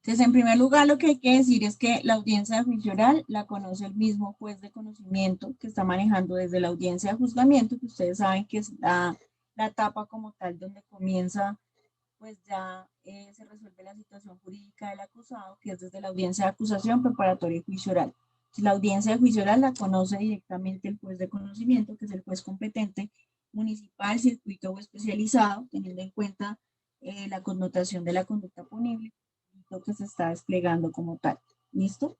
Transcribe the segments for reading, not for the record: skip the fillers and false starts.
Entonces, en primer lugar, lo que hay que decir es que la audiencia de juicio oral la conoce el mismo juez de conocimiento que está manejando desde la audiencia de juzgamiento, que ustedes saben que es la etapa como tal donde comienza, pues ya se resuelve la situación jurídica del acusado, que es desde la audiencia de acusación preparatoria y juicio oral. La audiencia de juicio oral la conoce directamente el juez de conocimiento, que es el juez competente municipal, circuito o especializado, teniendo en cuenta la connotación de la conducta punible que se está desplegando como tal. ¿Listo?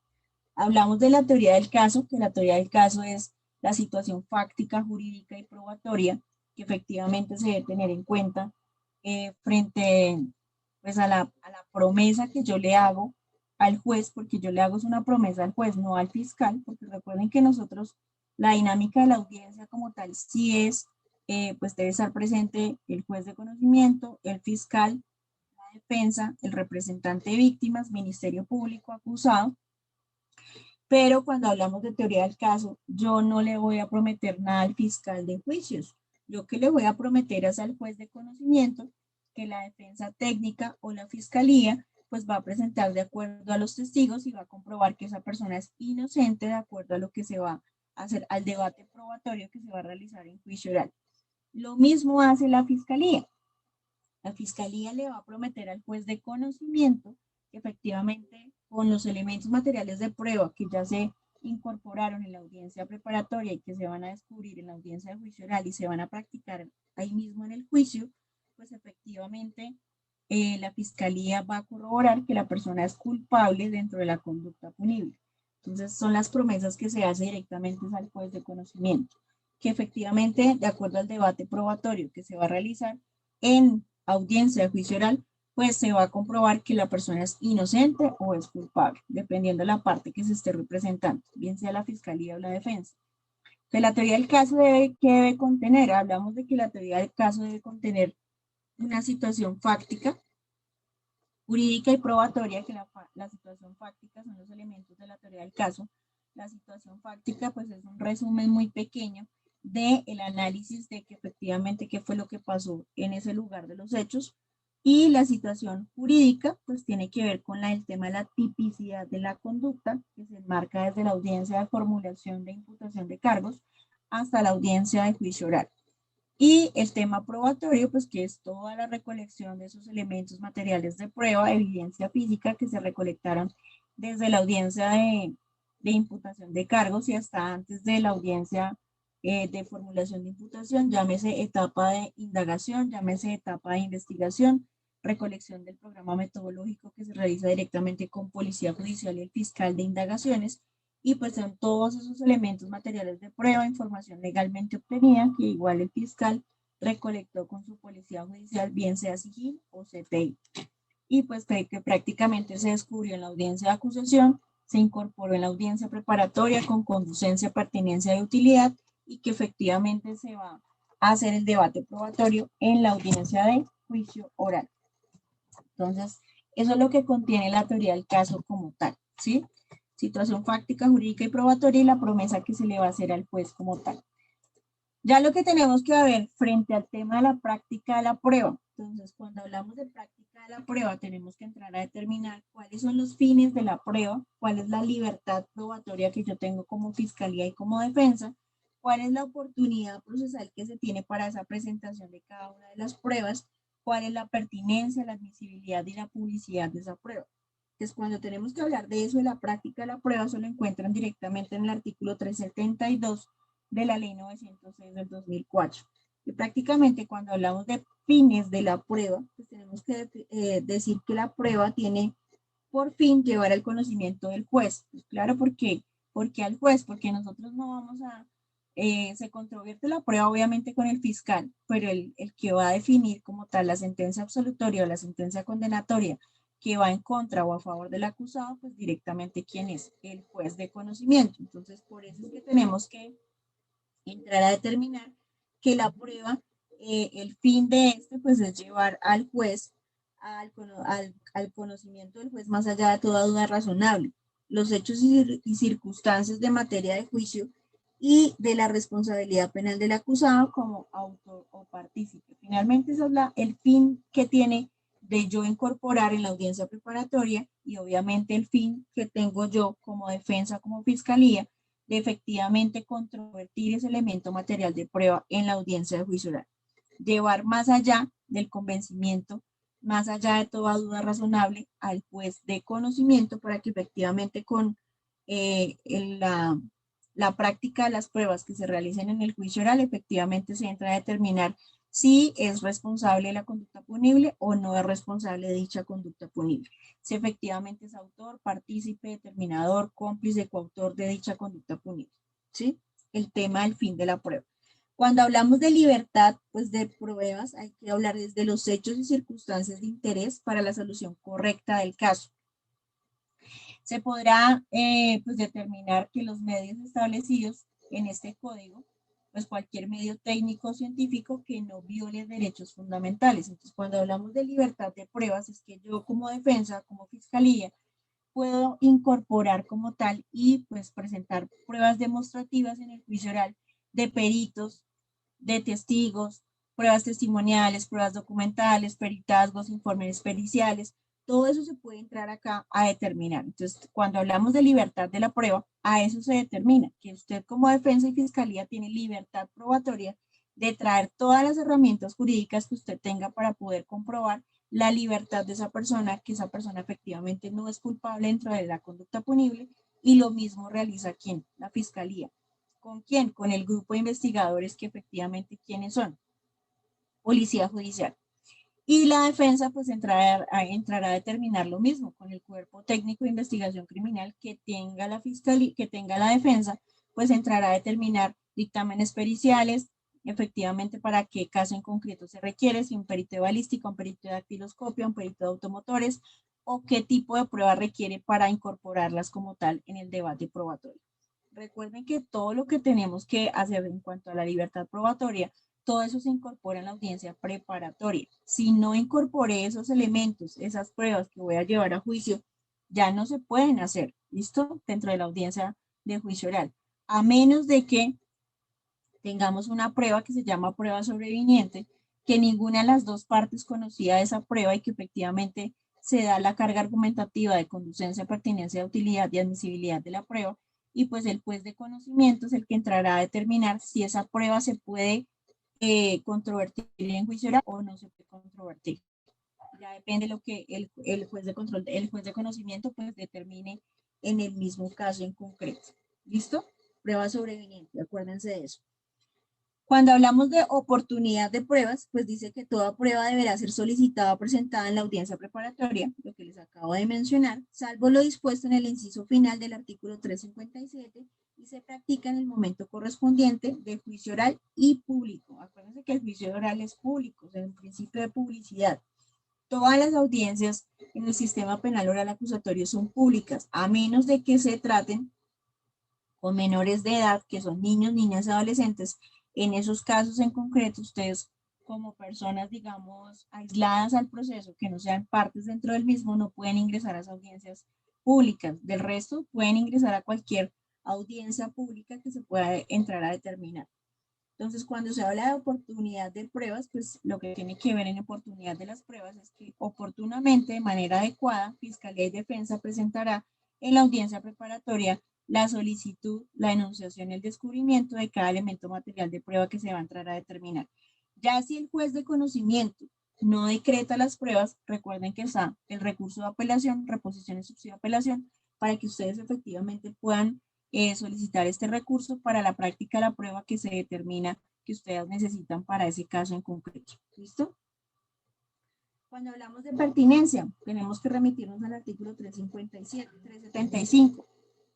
Hablamos de la teoría del caso, que la teoría del caso es la situación fáctica, jurídica y probatoria que efectivamente se debe tener en cuenta frente pues, a la promesa que yo le hago al juez, porque yo le hago una promesa al juez, no al fiscal, porque recuerden que nosotros, la dinámica de la audiencia como tal, sí es, pues debe estar presente el juez de conocimiento, el fiscal, defensa, el representante de víctimas, Ministerio Público, acusado, pero cuando hablamos de teoría del caso, yo no le voy a prometer nada al fiscal de juicios. Yo que le voy a prometer es al juez de conocimiento que la defensa técnica o la fiscalía pues va a presentar de acuerdo a los testigos y va a comprobar que esa persona es inocente de acuerdo a lo que se va a hacer, al debate probatorio que se va a realizar en juicio oral. Lo mismo hace la fiscalía. La fiscalía le va a prometer al juez de conocimiento que efectivamente con los elementos materiales de prueba que ya se incorporaron en la audiencia preparatoria y que se van a descubrir en la audiencia de juicio oral y se van a practicar ahí mismo en el juicio, pues efectivamente la fiscalía va a corroborar que la persona es culpable dentro de la conducta punible. Entonces son las promesas que se hace directamente al juez de conocimiento, que efectivamente, de acuerdo al debate probatorio que se va a realizar en audiencia de juicio oral, pues se va a comprobar que la persona es inocente o es culpable, dependiendo de la parte que se esté representando, bien sea la fiscalía o la defensa. De la teoría del caso ¿qué debe contener? Hablamos de que la teoría del caso debe contener una situación fáctica, jurídica y probatoria, que la situación fáctica son los elementos de la teoría del caso. La situación fáctica pues es un resumen muy pequeño del análisis de que efectivamente qué fue lo que pasó en ese lugar de los hechos. Y la situación jurídica pues tiene que ver con el tema de la tipicidad de la conducta, que se enmarca desde la audiencia de formulación de imputación de cargos hasta la audiencia de juicio oral. Y el tema probatorio, pues que es toda la recolección de esos elementos materiales de prueba, evidencia física que se recolectaron desde la audiencia de imputación de cargos y hasta antes de la audiencia de formulación de imputación, llámese etapa de indagación, llámese etapa de investigación, recolección del programa metodológico que se realiza directamente con Policía Judicial y el fiscal de indagaciones, y pues son todos esos elementos materiales de prueba, información legalmente obtenida, que igual el fiscal recolectó con su policía judicial, bien sea SIGIN o CTI. Y pues que prácticamente se descubrió en la audiencia de acusación, se incorporó en la audiencia preparatoria con conducencia, pertinencia y utilidad, y que efectivamente se va a hacer el debate probatorio en la audiencia de juicio oral. Entonces, eso es lo que contiene la teoría del caso como tal, ¿sí? Situación fáctica, jurídica y probatoria y la promesa que se le va a hacer al juez como tal. Ya lo que tenemos que ver frente al tema de la práctica de la prueba. Entonces, cuando hablamos de práctica de la prueba, tenemos que entrar a determinar cuáles son los fines de la prueba, cuál es la libertad probatoria que yo tengo como fiscalía y como defensa, cuál es la oportunidad procesal que se tiene para esa presentación de cada una de las pruebas, cuál es la pertinencia, la admisibilidad y la publicidad de esa prueba. Entonces, cuando tenemos que hablar de eso, de la práctica de la prueba, se lo encuentran directamente en el artículo 372 de la ley 906 del 2004. Y prácticamente cuando hablamos de fines de la prueba, pues tenemos que decir que la prueba tiene por fin llevar al conocimiento del juez. Pues claro, ¿por qué? Porque al juez, porque nosotros no vamos a, se controvierte la prueba obviamente con el fiscal, pero el que va a definir como tal la sentencia absolutoria o la sentencia condenatoria que va en contra o a favor del acusado, pues directamente quién es el juez de conocimiento. Entonces, por eso es que tenemos que entrar a determinar que la prueba, el fin de este, pues es llevar al juez al conocimiento del juez más allá de toda duda razonable, los hechos y circunstancias de materia de juicio y de la responsabilidad penal del acusado como autor o partícipe. Finalmente, eso es el fin que tiene de yo incorporar en la audiencia preparatoria y obviamente el fin que tengo yo como defensa, como fiscalía, de efectivamente controvertir ese elemento material de prueba en la audiencia de juicio oral. Llevar más allá del convencimiento, más allá de toda duda razonable, al juez de conocimiento para que efectivamente con la práctica de las pruebas que se realicen en el juicio oral, efectivamente se entra a determinar si es responsable de la conducta punible o no es responsable de dicha conducta punible. Si efectivamente es autor, partícipe, determinador, cómplice, coautor de dicha conducta punible. ¿Sí? El tema del fin de la prueba. Cuando hablamos de libertad, pues de pruebas, hay que hablar desde los hechos y circunstancias de interés para la solución correcta del caso. Se podrá pues determinar que los medios establecidos en este código, pues cualquier medio técnico o científico que no viole derechos fundamentales. Entonces, cuando hablamos de libertad de pruebas, es que yo como defensa, como fiscalía, puedo incorporar como tal y pues presentar pruebas demostrativas en el juicio oral de peritos, de testigos, pruebas testimoniales, pruebas documentales, peritazgos, informes periciales. Todo eso se puede entrar acá a determinar. Entonces, cuando hablamos de libertad de la prueba, a eso se determina, que usted como defensa y fiscalía tiene libertad probatoria de traer todas las herramientas jurídicas que usted tenga para poder comprobar la libertad de esa persona, que esa persona efectivamente no es culpable dentro de la conducta punible, y lo mismo realiza ¿quién? La fiscalía. ¿Con quién? Con el grupo de investigadores que efectivamente, ¿quiénes son? Policía judicial. Y la defensa pues entrará a determinar lo mismo con el cuerpo técnico de investigación criminal que tenga la fiscalía, que tenga la defensa, pues entrará a determinar dictámenes periciales, efectivamente para qué caso en concreto se requiere, si un perito de balística, un perito de dactiloscopio, un perito de automotores, o qué tipo de prueba requiere para incorporarlas como tal en el debate probatorio. Recuerden que todo lo que tenemos que hacer en cuanto a la libertad probatoria, todo eso se incorpora en la audiencia preparatoria. Si no incorporé esos elementos, esas pruebas que voy a llevar a juicio, ya no se pueden hacer, ¿listo? Dentro de la audiencia de juicio oral. A menos de que tengamos una prueba que se llama prueba sobreviniente, que ninguna de las dos partes conocía esa prueba y que efectivamente se da la carga argumentativa de conducencia, pertinencia, utilidad y admisibilidad de la prueba, y pues el juez de conocimiento es el que entrará a determinar si esa prueba se puede controvertir en juicio oral o no se puede controvertir. Ya depende de lo que el juez de control, el juez de conocimiento pues determine en el mismo caso en concreto. ¿Listo? Prueba sobreviniente, acuérdense de eso. Cuando hablamos de oportunidad de pruebas, pues dice que toda prueba deberá ser solicitada o presentada en la audiencia preparatoria, lo que les acabo de mencionar, salvo lo dispuesto en el inciso final del artículo 357 y se practica en el momento correspondiente de juicio oral y público. Acuérdense que el juicio oral es público, o sea, el principio de publicidad. Todas las audiencias en el sistema penal oral acusatorio son públicas, a menos de que se traten con menores de edad, que son niños, niñas y adolescentes. En esos casos en concreto, ustedes como personas, digamos, aisladas al proceso, que no sean partes dentro del mismo, no pueden ingresar a las audiencias públicas. Del resto, pueden ingresar a cualquier audiencia pública que se pueda entrar a determinar. Entonces, cuando se habla de oportunidad de pruebas, pues lo que tiene que ver en oportunidad de las pruebas es que oportunamente, de manera adecuada, Fiscalía y Defensa presentará en la audiencia preparatoria la solicitud, la enunciación y el descubrimiento de cada elemento material de prueba que se va a entrar a determinar. Ya si el juez de conocimiento no decreta las pruebas, recuerden que está el recurso de apelación, reposición y subsidio de apelación, para que ustedes efectivamente puedan solicitar este recurso para la práctica de la prueba que se determina que ustedes necesitan para ese caso en concreto. ¿Listo? Cuando hablamos de pertinencia, tenemos que remitirnos al artículo 375.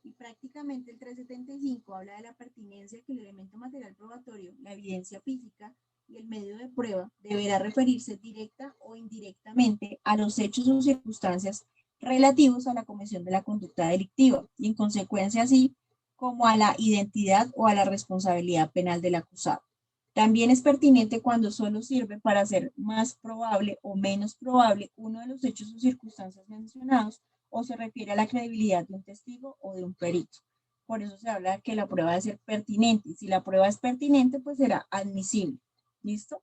Y prácticamente el 375 habla de la pertinencia que el elemento material probatorio, la evidencia física y el medio de prueba deberá referirse directa o indirectamente a los hechos o circunstancias relativos a la comisión de la conducta delictiva y en consecuencia así como a la identidad o a la responsabilidad penal del acusado. También es pertinente cuando solo sirve para hacer más probable o menos probable uno de los hechos o circunstancias mencionados o se refiere a la credibilidad de un testigo o de un perito. Por eso se habla de que la prueba debe ser pertinente. Si la prueba es pertinente, pues será admisible. ¿Listo?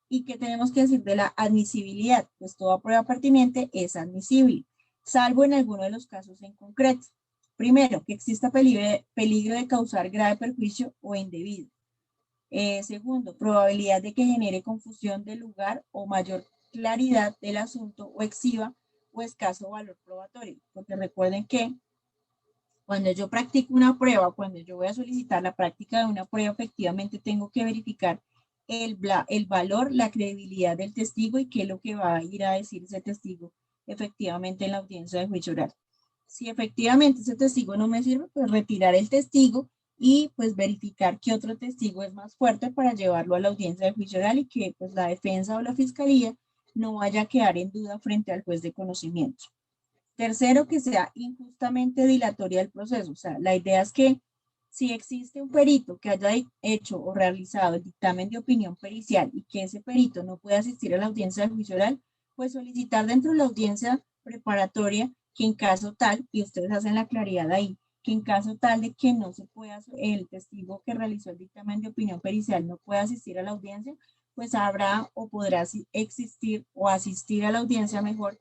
¿Y qué tenemos que decir de la admisibilidad? Pues toda prueba pertinente es admisible, salvo en alguno de los casos en concreto. Primero, que exista peligro de causar grave perjuicio o indebido. Segundo, probabilidad de que genere confusión del lugar o mayor claridad del asunto o exhiba o escaso valor probatorio. Porque recuerden que cuando yo practico una prueba, cuando yo voy a solicitar la práctica de una prueba, efectivamente tengo que verificar el valor, la credibilidad del testigo y qué es lo que va a ir a decir ese testigo efectivamente en la audiencia de juicio oral. Si efectivamente ese testigo no me sirve, pues retirar el testigo y pues verificar qué otro testigo es más fuerte para llevarlo a la audiencia de juicio oral y que pues la defensa o la fiscalía no vaya a quedar en duda frente al juez de conocimiento. Tercero, que sea injustamente dilatoria el proceso. O sea, la idea es que si existe un perito que haya hecho o realizado el dictamen de opinión pericial y que ese perito no pueda asistir a la audiencia de juicio oral, pues solicitar dentro de la audiencia preparatoria que en caso tal, y ustedes hacen la claridad ahí, que en caso tal de que no se pueda, el testigo que realizó el dictamen de opinión pericial no pueda asistir a la audiencia, pues habrá o podrá existir o asistir a la audiencia mejor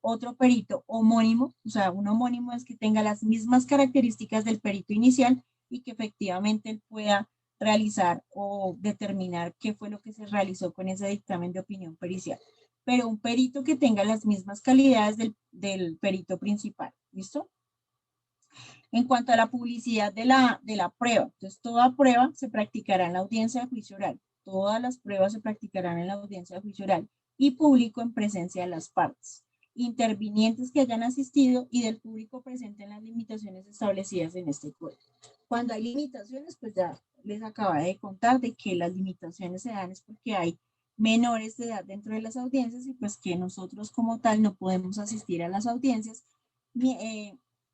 otro perito homónimo, o sea, un homónimo es que tenga las mismas características del perito inicial y que efectivamente él pueda realizar o determinar qué fue lo que se realizó con ese dictamen de opinión pericial. Pero un perito que tenga las mismas calidades del perito principal, ¿listo? En cuanto a la publicidad de la prueba, entonces toda prueba se practicará en la audiencia de juicio oral. Todas las pruebas se practicarán en la audiencia de juicio oral y público en presencia de las partes, intervinientes que hayan asistido y del público presente en las limitaciones establecidas en este código. Cuando hay limitaciones, pues ya les acaba de contar de que las limitaciones se dan es porque hay menores de edad dentro de las audiencias y pues que nosotros como tal no podemos asistir a las audiencias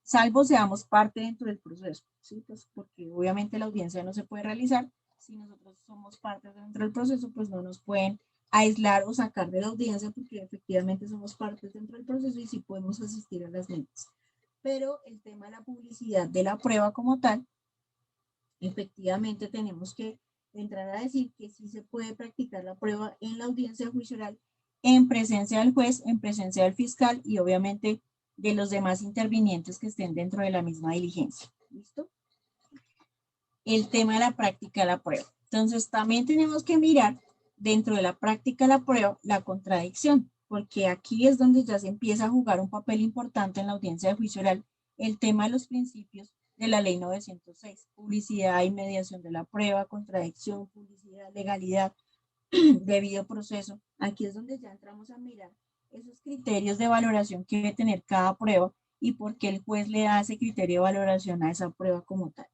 salvo seamos parte dentro del proceso, ¿sí? Pues porque obviamente la audiencia no se puede realizar, si nosotros somos parte dentro del proceso, pues no nos pueden aislar o sacar de la audiencia porque efectivamente somos parte dentro del proceso y sí podemos asistir a las mismas. Pero el tema de la publicidad de la prueba como tal, efectivamente tenemos que entrar a decir que sí se puede practicar la prueba en la audiencia de juicio oral, en presencia del juez, en presencia del fiscal y obviamente de los demás intervinientes que estén dentro de la misma diligencia. ¿Listo? El tema de la práctica de la prueba. Entonces, también tenemos que mirar dentro de la práctica de la prueba la contradicción, porque aquí es donde ya se empieza a jugar un papel importante en la audiencia de juicio oral, el tema de los principios de la ley 906, publicidad y mediación de la prueba, contradicción, publicidad, legalidad, debido proceso. Aquí es donde ya entramos a mirar esos criterios de valoración que debe tener cada prueba y por qué el juez le da ese criterio de valoración a esa prueba como tal.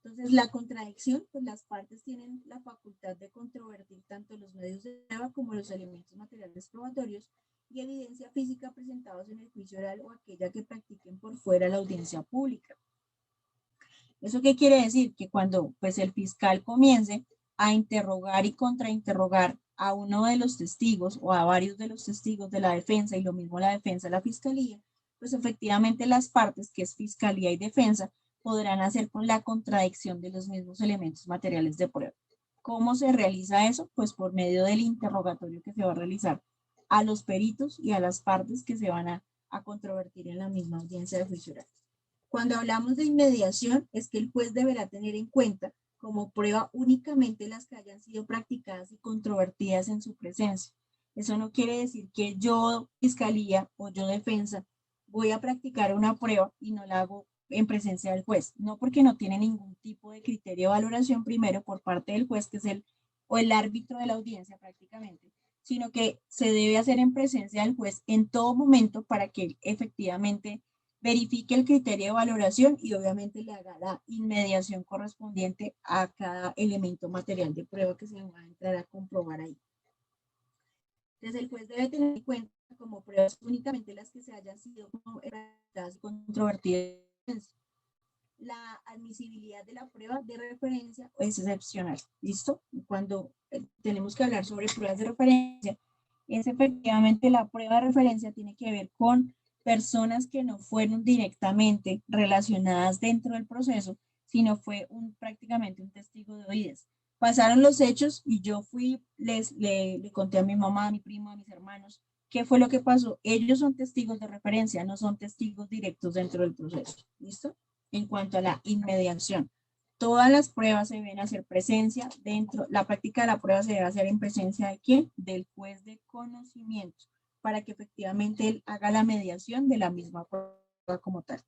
Entonces, la contradicción, pues las partes tienen la facultad de controvertir tanto los medios de prueba como los elementos materiales probatorios y evidencia física presentados en el juicio oral o aquella que practiquen por fuera de la audiencia pública. ¿Eso qué quiere decir? Que cuando pues el fiscal comience a interrogar y contrainterrogar a uno de los testigos o a varios de los testigos de la defensa y lo mismo la defensa de la fiscalía, pues efectivamente las partes, que es fiscalía y defensa, podrán hacer con la contradicción de los mismos elementos materiales de prueba. ¿Cómo se realiza eso? Pues por medio del interrogatorio que se va a realizar a los peritos y a las partes que se van a controvertir en la misma audiencia de juicio oral. Cuando hablamos de inmediación, es que el juez deberá tener en cuenta como prueba únicamente las que hayan sido practicadas y controvertidas en su presencia. Eso no quiere decir que yo, fiscalía o yo, defensa, voy a practicar una prueba y no la hago en presencia del juez. No porque no tiene ningún tipo de criterio de valoración primero por parte del juez, que es el árbitro de la audiencia prácticamente, sino que se debe hacer en presencia del juez en todo momento para que efectivamente verifique el criterio de valoración y obviamente le haga la inmediación correspondiente a cada elemento material de prueba que se va a entrar a comprobar ahí. Entonces el juez debe tener en cuenta como pruebas únicamente las que se hayan sido controvertidas. La admisibilidad de la prueba de referencia es excepcional. ¿Listo? Cuando tenemos que hablar sobre pruebas de referencia, es efectivamente la prueba de referencia tiene que ver con personas que no fueron directamente relacionadas dentro del proceso, sino fue prácticamente un testigo de oídas. pasaron los hechos y yo fui, le conté a mi mamá, a mi primo, a mis hermanos, qué fue lo que pasó. Ellos son testigos de referencia, no son testigos directos dentro del proceso. ¿Listo? En cuanto a la inmediación, todas las pruebas se deben hacer presencia dentro, la práctica de la prueba se debe hacer en presencia de quién? Del juez de conocimiento, para que efectivamente él haga la mediación de la misma prueba como tal.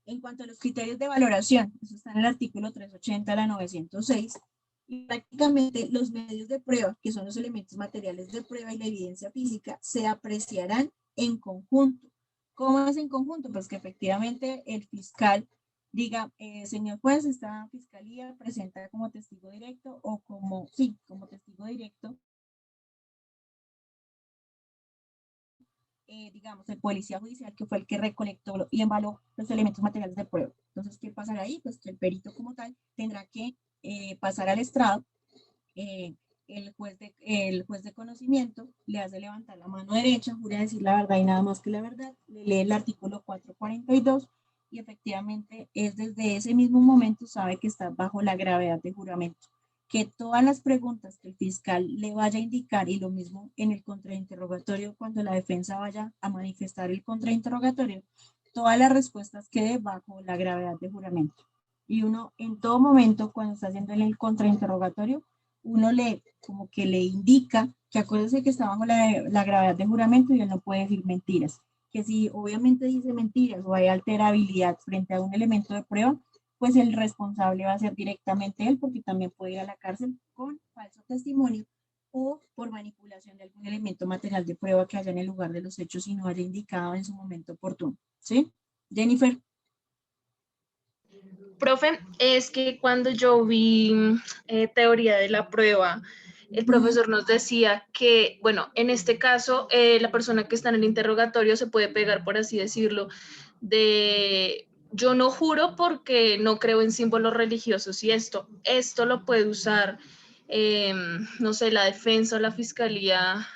En cuanto a los criterios de valoración, eso está en el artículo 380 de la 906, y prácticamente los medios de prueba, que son los elementos materiales de prueba y la evidencia física, se apreciarán en conjunto. ¿Cómo es en conjunto? Pues que efectivamente el fiscal diga, señor juez, esta fiscalía presenta como testigo directo o como, sí, como testigo directo, digamos, el policía judicial que fue el que recolectó y embaló los elementos materiales de prueba. Entonces, ¿qué pasará ahí? Pues que el perito como tal tendrá que pasar al estrado, eh, el juez de conocimiento le hace levantar la mano derecha, jura decir la verdad y nada más que la verdad, le lee el artículo 442 y efectivamente es desde ese mismo momento sabe que está bajo la gravedad de juramento, que todas las preguntas que el fiscal le vaya a indicar y lo mismo en el contrainterrogatorio cuando la defensa vaya a manifestar el contrainterrogatorio, todas las respuestas queden bajo la gravedad de juramento. Y uno en todo momento cuando está haciendo el contrainterrogatorio, uno le como que le indica que acuérdese que está bajo la gravedad de juramento y él no puede decir mentiras. Que si obviamente dice mentiras o hay alterabilidad frente a un elemento de prueba, pues el responsable va a ser directamente él, porque también puede ir a la cárcel con falso testimonio o por manipulación de algún elemento material de prueba que haya en el lugar de los hechos y no haya indicado en su momento oportuno. ¿Sí? Jennifer. Profe, es que cuando yo vi teoría de la prueba, el profesor nos decía que, bueno, en este caso, la persona que está en el interrogatorio se puede pegar, por así decirlo, de yo no juro porque no creo en símbolos religiosos y esto lo puede usar, no sé, la defensa o la fiscalía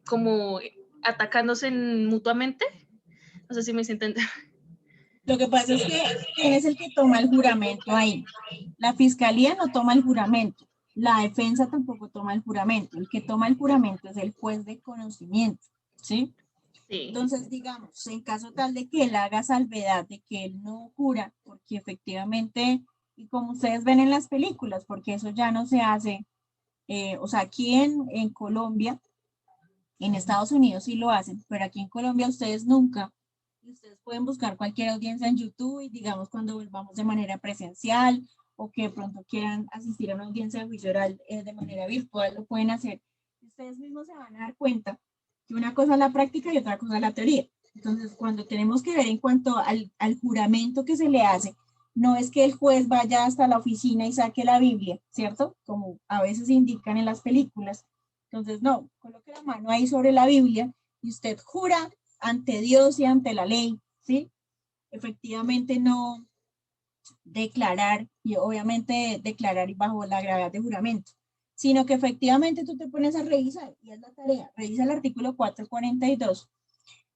como atacándose mutuamente. No sé si me hice entender. Lo que pasa es que, ¿quién es el que toma el juramento ahí? La fiscalía no toma el juramento, la defensa tampoco toma el juramento, el que toma el juramento es el juez de conocimiento, ¿sí? Sí. Entonces, digamos, en caso tal de que él haga salvedad de que él no jura, porque efectivamente, y como ustedes ven en las películas, porque eso ya no se hace, o sea, aquí en Colombia, en Estados Unidos sí lo hacen, pero aquí en Colombia ustedes nunca, y ustedes pueden buscar cualquier audiencia en YouTube y digamos cuando volvamos de manera presencial o que de pronto quieran asistir a una audiencia de juicio oral de manera virtual, lo pueden hacer. Ustedes mismos se van a dar cuenta que una cosa es la práctica y otra cosa es la teoría. Entonces, cuando tenemos que ver en cuanto al juramento que se le hace, no es que el juez vaya hasta la oficina y saque la Biblia, ¿cierto? Como a veces indican en las películas. Entonces, no, coloque la mano ahí sobre la Biblia y usted jura ante Dios y ante la ley, ¿sí? Efectivamente no declarar, y obviamente declarar bajo la gravedad de juramento, sino que efectivamente tú te pones a revisar, y es la tarea, revisa el artículo 442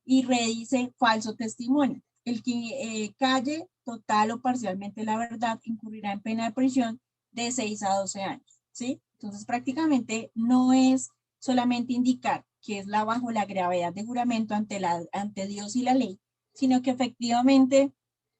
y redice falso testimonio. El que calle total o parcialmente la verdad incurrirá en pena de prisión de 6 a 12 años, ¿sí? Entonces prácticamente no es solamente indicar que es la bajo la gravedad de juramento ante Dios y la ley, sino que efectivamente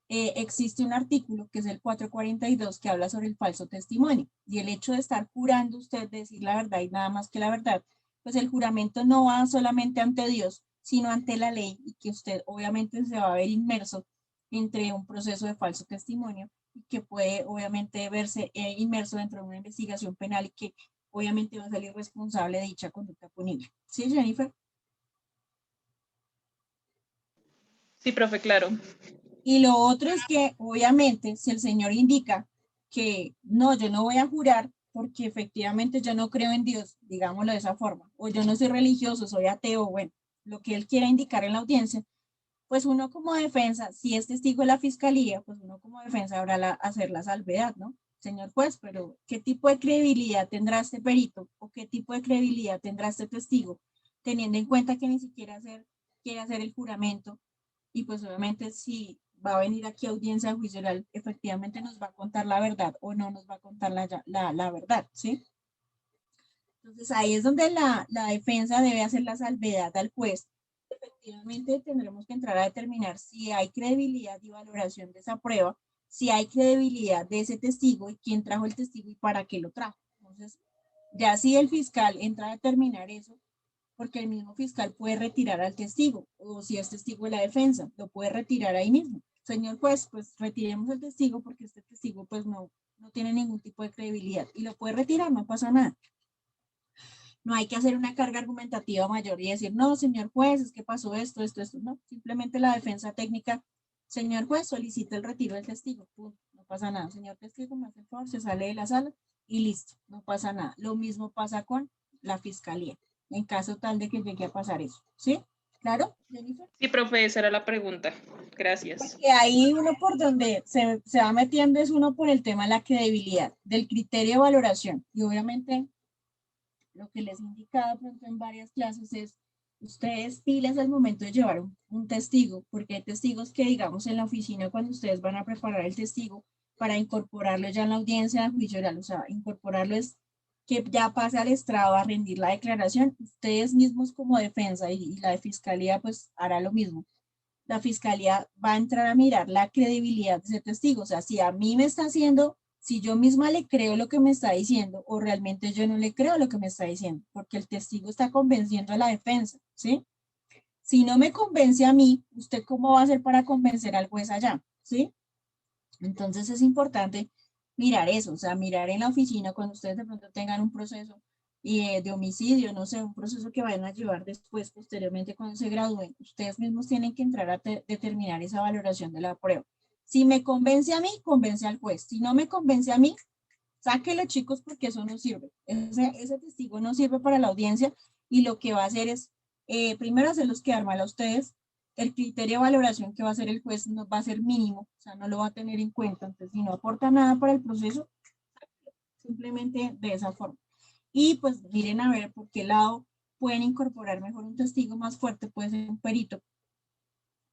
existe un artículo que es el 442 que habla sobre el falso testimonio y el hecho de estar jurando usted de decir la verdad y nada más que la verdad, pues el juramento no va solamente ante Dios, sino ante la ley y que usted obviamente se va a ver inmerso entre un proceso de falso testimonio y que puede obviamente verse inmerso dentro de una investigación penal y que obviamente va a salir responsable de dicha conducta punible. ¿Sí, Jennifer? Sí, profe, claro. Y lo otro es que, obviamente, si el Señor indica que no, yo no voy a jurar porque efectivamente yo no creo en Dios, digámoslo de esa forma, o yo no soy religioso, soy ateo, bueno, lo que él quiera indicar en la audiencia, pues uno como defensa, si es testigo de la fiscalía, pues uno como defensa habrá hacer la salvedad, ¿no? Señor juez, pero ¿qué tipo de credibilidad tendrá este perito o qué tipo de credibilidad tendrá este testigo, teniendo en cuenta que ni siquiera quiere hacer el juramento? Y pues obviamente si va a venir aquí a audiencia de juicio oral, efectivamente nos va a contar la verdad o no nos va a contar la verdad, ¿sí? Entonces ahí es donde la defensa debe hacer la salvedad al juez. Efectivamente tendremos que entrar a determinar si hay credibilidad y valoración de esa prueba, si hay credibilidad de ese testigo y quién trajo el testigo y para qué lo trajo. Entonces, ya si el fiscal entra a determinar eso, porque el mismo fiscal puede retirar al testigo, o si es testigo de la defensa, lo puede retirar ahí mismo. Señor juez, pues retiremos el testigo porque este testigo pues no tiene ningún tipo de credibilidad y lo puede retirar, no pasa nada. No hay que hacer una carga argumentativa mayor y decir, no, señor juez, es que pasó esto, no. Simplemente la defensa técnica, señor juez, solicita el retiro del testigo. No pasa nada. Señor testigo, me hace el favor, se sale de la sala y listo, no pasa nada. Lo mismo pasa con la fiscalía, en caso tal de que llegue a pasar eso. ¿Sí? ¿Claro, Jennifer? Sí, profe, esa era la pregunta. Gracias. Porque ahí uno por donde se va metiendo es uno por el tema de la credibilidad, del criterio de valoración. Y obviamente lo que les he indicado pronto en varias clases es, ustedes pilas al momento de llevar un testigo, porque hay testigos que, digamos, en la oficina, cuando ustedes van a preparar el testigo para incorporarlo ya en la audiencia de juicio oral, o sea, incorporarlo es que ya pase al estrado a rendir la declaración, ustedes mismos como defensa y la de fiscalía pues hará lo mismo. La fiscalía va a entrar a mirar la credibilidad de ese testigo, o sea, si a mí me está haciendo, si yo misma le creo lo que me está diciendo o realmente yo no le creo lo que me está diciendo, porque el testigo está convenciendo a la defensa, ¿sí? Si no me convence a mí, ¿usted cómo va a hacer para convencer al juez allá? ¿Sí? Entonces es importante mirar eso, o sea, mirar en la oficina cuando ustedes de pronto tengan un proceso de homicidio, no sé, un proceso que vayan a llevar después, posteriormente cuando se gradúen, ustedes mismos tienen que entrar a determinar esa valoración de la prueba. Si me convence a mí, convence al juez. Si no me convence a mí, sáquelo, chicos, porque eso no sirve. Ese testigo no sirve para la audiencia y lo que va a hacer es, primero, hacerlos quedar mal a ustedes. El criterio de valoración que va a hacer el juez no va a ser mínimo, o sea, no lo va a tener en cuenta. Entonces, si no aporta nada para el proceso, simplemente de esa forma. Y pues miren a ver por qué lado pueden incorporar mejor un testigo más fuerte, puede ser un perito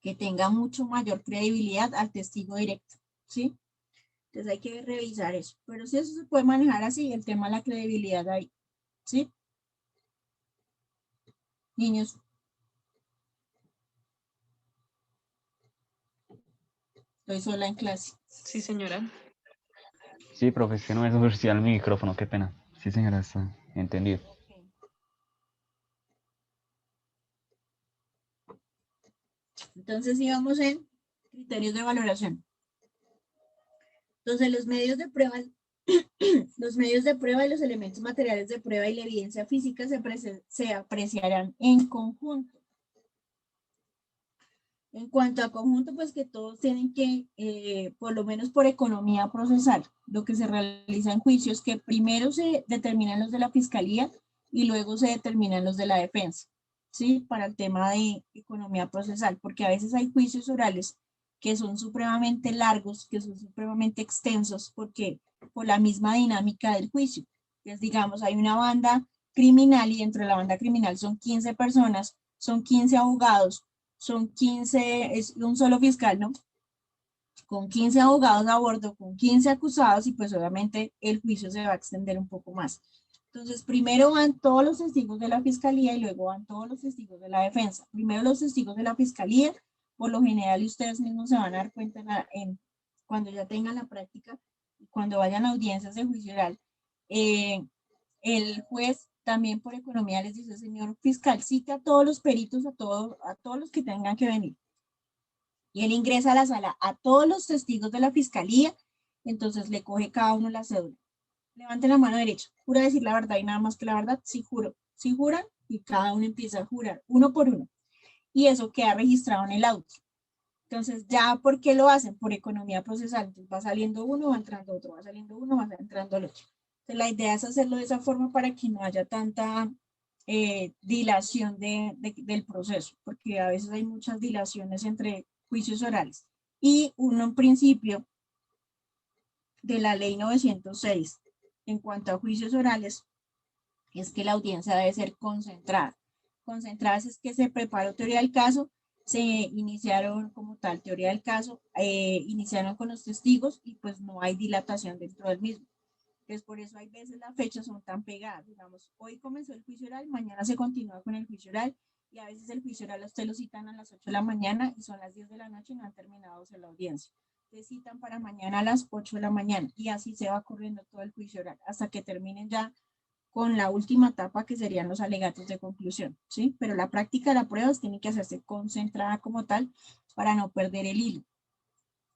que tenga mucho mayor credibilidad al testigo directo, ¿sí? Entonces hay que revisar eso. Pero si eso se puede manejar así, el tema de la credibilidad ahí, ¿sí? Niños. Estoy sola en clase. Sí, señora. Sí, profe, es que no me surgía el micrófono, qué pena. Sí, señora, está entendido. Okay. Entonces íbamos en criterios de valoración. Entonces los medios de prueba, los medios de prueba y los elementos materiales de prueba y la evidencia física se apreciarán en conjunto. En cuanto a conjunto, pues que todos tienen que, por lo menos por economía procesal, lo que se realiza en juicios, que primero se determinan los de la fiscalía y luego se determinan los de la defensa, ¿sí? Para el tema de economía procesal, porque a veces hay juicios orales que son supremamente largos, que son supremamente extensos, porque por la misma dinámica del juicio. Entonces, digamos, hay una banda criminal y dentro de la banda criminal son 15 personas, son 15 abogados, son 15, es un solo fiscal, ¿no? Con 15 abogados a bordo, con 15 acusados y pues obviamente el juicio se va a extender un poco más. Entonces, primero van todos los testigos de la fiscalía y luego van todos los testigos de la defensa. Primero los testigos de la fiscalía, por lo general y ustedes mismos se van a dar cuenta cuando ya tengan la práctica, cuando vayan a audiencias de juicio oral, el juez también por economía les dice, señor fiscal, cite a todos los peritos, a todos los que tengan que venir. Y él ingresa a la sala a todos los testigos de la fiscalía, entonces le coge cada uno la cédula. Levanten la mano derecha, jura decir la verdad y nada más que la verdad, sí juro. Sí juran y cada uno empieza a jurar, uno por uno. Y eso queda registrado en el auto. Entonces, ¿ya por qué lo hacen? Por economía procesal. Entonces, va saliendo uno, va entrando otro, va saliendo uno, va entrando el otro. Entonces, la idea es hacerlo de esa forma para que no haya tanta dilación del proceso, porque a veces hay muchas dilaciones entre juicios orales. Y un principio de la ley 906 en cuanto a juicios orales es que la audiencia debe ser concentrada. Concentrada es que se prepara teoría del caso se iniciaron como tal teoría del caso, iniciaron con los testigos y pues no hay dilatación dentro del mismo. Entonces, por eso hay veces las fechas son tan pegadas. Digamos, hoy comenzó el juicio oral, mañana se continúa con el juicio oral y a veces el juicio oral a usted lo citan a las 8 de la mañana y son las 10 de la noche y no han terminado la audiencia. Te citan para mañana a las 8 de la mañana y así se va corriendo todo el juicio oral hasta que terminen ya con la última etapa que serían los alegatos de conclusión, ¿sí? Pero la práctica de la prueba tiene que hacerse concentrada como tal para no perder el hilo.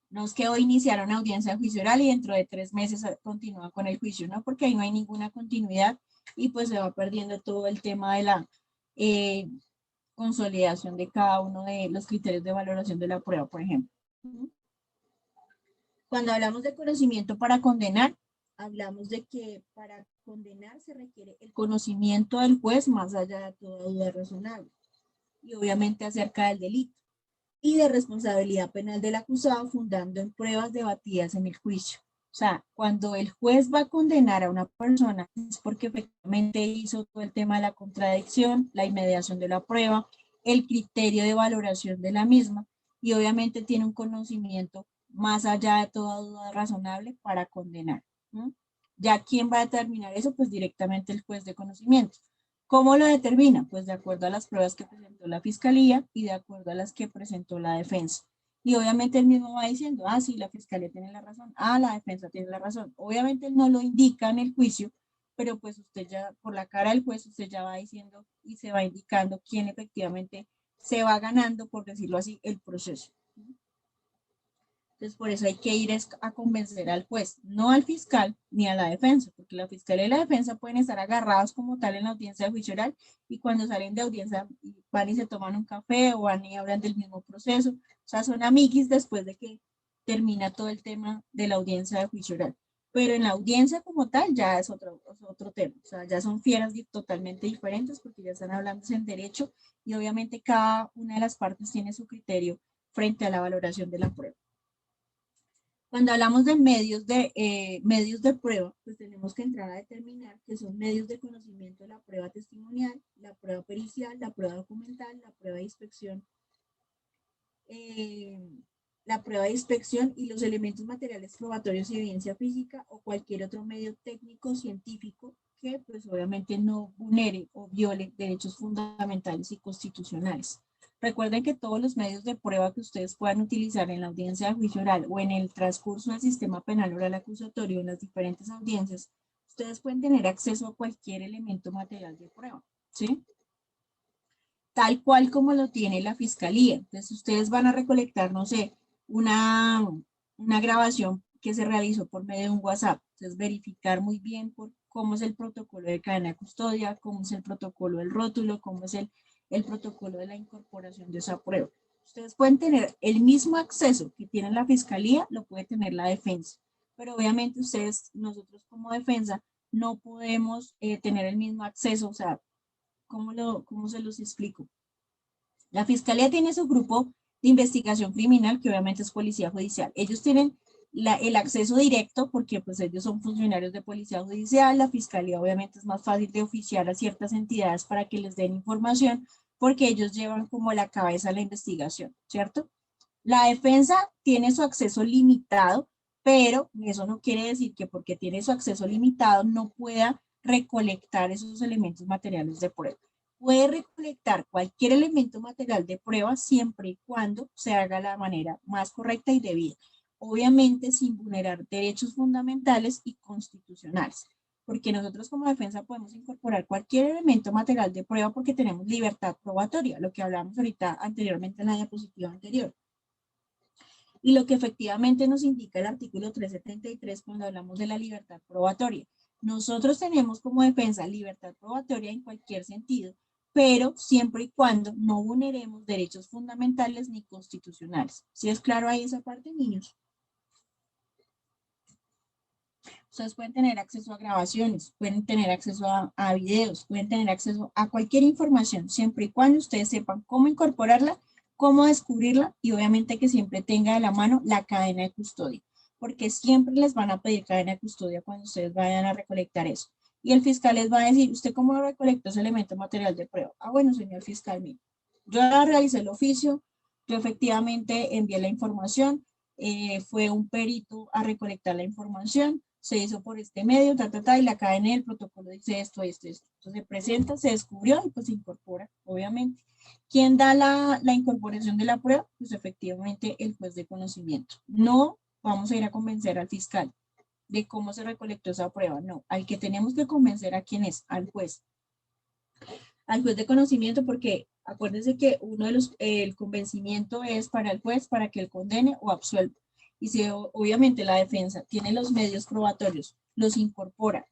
No es que hoy iniciaron audiencia de juicio oral y dentro de 3 meses continúa con el juicio, ¿no? Porque ahí no hay ninguna continuidad y pues se va perdiendo todo el tema de la consolidación de cada uno de los criterios de valoración de la prueba, por ejemplo. Cuando hablamos de conocimiento para condenar, hablamos de que para condenar se requiere el conocimiento del juez más allá de toda duda razonable y obviamente acerca del delito y de responsabilidad penal del acusado fundando en pruebas debatidas en el juicio. O sea, cuando el juez va a condenar a una persona es porque efectivamente hizo todo el tema de la contradicción, la inmediación de la prueba, el criterio de valoración de la misma y obviamente tiene un conocimiento más allá de toda duda razonable para condenar, ¿no? Ya quién va a determinar eso, pues directamente el juez de conocimiento. ¿Cómo lo determina? Pues de acuerdo a las pruebas que presentó la fiscalía y de acuerdo a las que presentó la defensa. Y obviamente él mismo va diciendo, ah, sí, la fiscalía tiene la razón, ah, la defensa tiene la razón. Obviamente él no lo indica en el juicio, pero pues usted ya, por la cara del juez, usted ya va diciendo y se va indicando quién efectivamente se va ganando, por decirlo así, el proceso. Entonces, por eso hay que ir a convencer al juez, no al fiscal ni a la defensa, porque la fiscalía y la defensa pueden estar agarrados como tal en la audiencia de juicio oral y cuando salen de audiencia van y se toman un café o van y hablan del mismo proceso. O sea, son amiguis después de que termina todo el tema de la audiencia de juicio oral. Pero en la audiencia como tal ya es otro tema. O sea, ya son fieras totalmente diferentes porque ya están hablando en derecho y obviamente cada una de las partes tiene su criterio frente a la valoración de la prueba. Cuando hablamos de medios de prueba, pues tenemos que entrar a determinar que son medios de conocimiento de la prueba testimonial, la prueba pericial, la prueba documental, la prueba de inspección y los elementos materiales probatorios y evidencia física o cualquier otro medio técnico científico que pues obviamente no vulnere o viole derechos fundamentales y constitucionales. Recuerden que todos los medios de prueba que ustedes puedan utilizar en la audiencia de juicio oral o en el transcurso del sistema penal oral acusatorio en las diferentes audiencias, ustedes pueden tener acceso a cualquier elemento material de prueba, ¿sí? Tal cual como lo tiene la fiscalía. Entonces, ustedes van a recolectar, no sé, una grabación que se realizó por medio de un WhatsApp. Entonces, verificar muy bien por cómo es el protocolo de cadena de custodia, cómo es el protocolo del rótulo, cómo es el protocolo de la incorporación de esa prueba. Ustedes pueden tener el mismo acceso que tiene la fiscalía, lo puede tener la defensa. Pero obviamente nosotros como defensa, no podemos tener el mismo acceso, o sea, ¿cómo se los explico? La fiscalía tiene su grupo de investigación criminal, que obviamente es policía judicial. Ellos tienen el acceso directo porque pues ellos son funcionarios de policía judicial. La fiscalía obviamente es más fácil de oficiar a ciertas entidades para que les den información porque ellos llevan como la cabeza de la investigación, ¿cierto? La defensa tiene su acceso limitado, pero eso no quiere decir que porque tiene su acceso limitado no pueda recolectar esos elementos materiales de prueba. Puede recolectar cualquier elemento material de prueba siempre y cuando se haga de la manera más correcta y debida. Obviamente sin vulnerar derechos fundamentales y constitucionales. Porque nosotros como defensa podemos incorporar cualquier elemento material de prueba porque tenemos libertad probatoria, lo que hablamos ahorita anteriormente en la diapositiva anterior. Y lo que efectivamente nos indica el artículo 373 cuando hablamos de la libertad probatoria. Nosotros tenemos como defensa libertad probatoria en cualquier sentido, pero siempre y cuando no vulneremos derechos fundamentales ni constitucionales. ¿Sí es claro ahí esa parte, niños? Ustedes pueden tener acceso a grabaciones, pueden tener acceso a videos, pueden tener acceso a cualquier información, siempre y cuando ustedes sepan cómo incorporarla, cómo descubrirla y obviamente que siempre tenga de la mano la cadena de custodia, porque siempre les van a pedir cadena de custodia cuando ustedes vayan a recolectar eso. Y el fiscal les va a decir, ¿usted cómo recolectó ese elemento material de prueba? Ah, bueno, señor fiscal, mío, yo realicé el oficio, Yo efectivamente envié la información, fue un perito a recolectar la información, se hizo por este medio, y la cadena del protocolo dice esto. Entonces se presenta, se descubrió y pues se incorpora, obviamente. ¿Quién da la incorporación de la prueba? Pues efectivamente el juez de conocimiento. No vamos a ir a convencer al fiscal de cómo se recolectó esa prueba, no. Al que tenemos que convencer a quién es, al juez. Al juez de conocimiento, porque acuérdense que el convencimiento es para el juez para que él condene o absuelva. Y si obviamente la defensa tiene los medios probatorios, los incorpora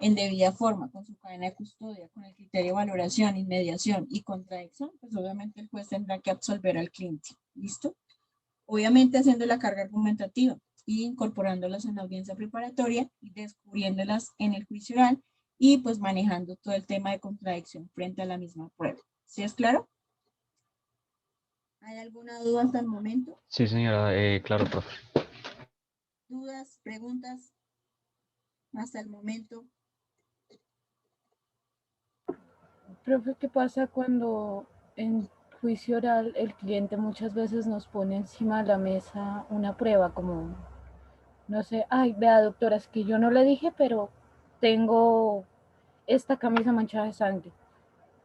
en debida forma, con su cadena de custodia, con el criterio de valoración, inmediación y contradicción, pues obviamente el juez tendrá que absolver al cliente. ¿Listo? Obviamente haciendo la carga argumentativa y incorporándolas en la audiencia preparatoria y descubriéndolas en el juicio oral y pues manejando todo el tema de contradicción frente a la misma prueba. ¿Sí es claro? ¿Hay alguna duda hasta el momento? Sí, señora, claro, profe. ¿Dudas, preguntas hasta el momento? Profe, ¿qué pasa cuando en juicio oral el cliente muchas veces nos pone encima de la mesa una prueba como, no sé, ay, vea doctora, es que yo no le dije, pero tengo esta camisa manchada de sangre,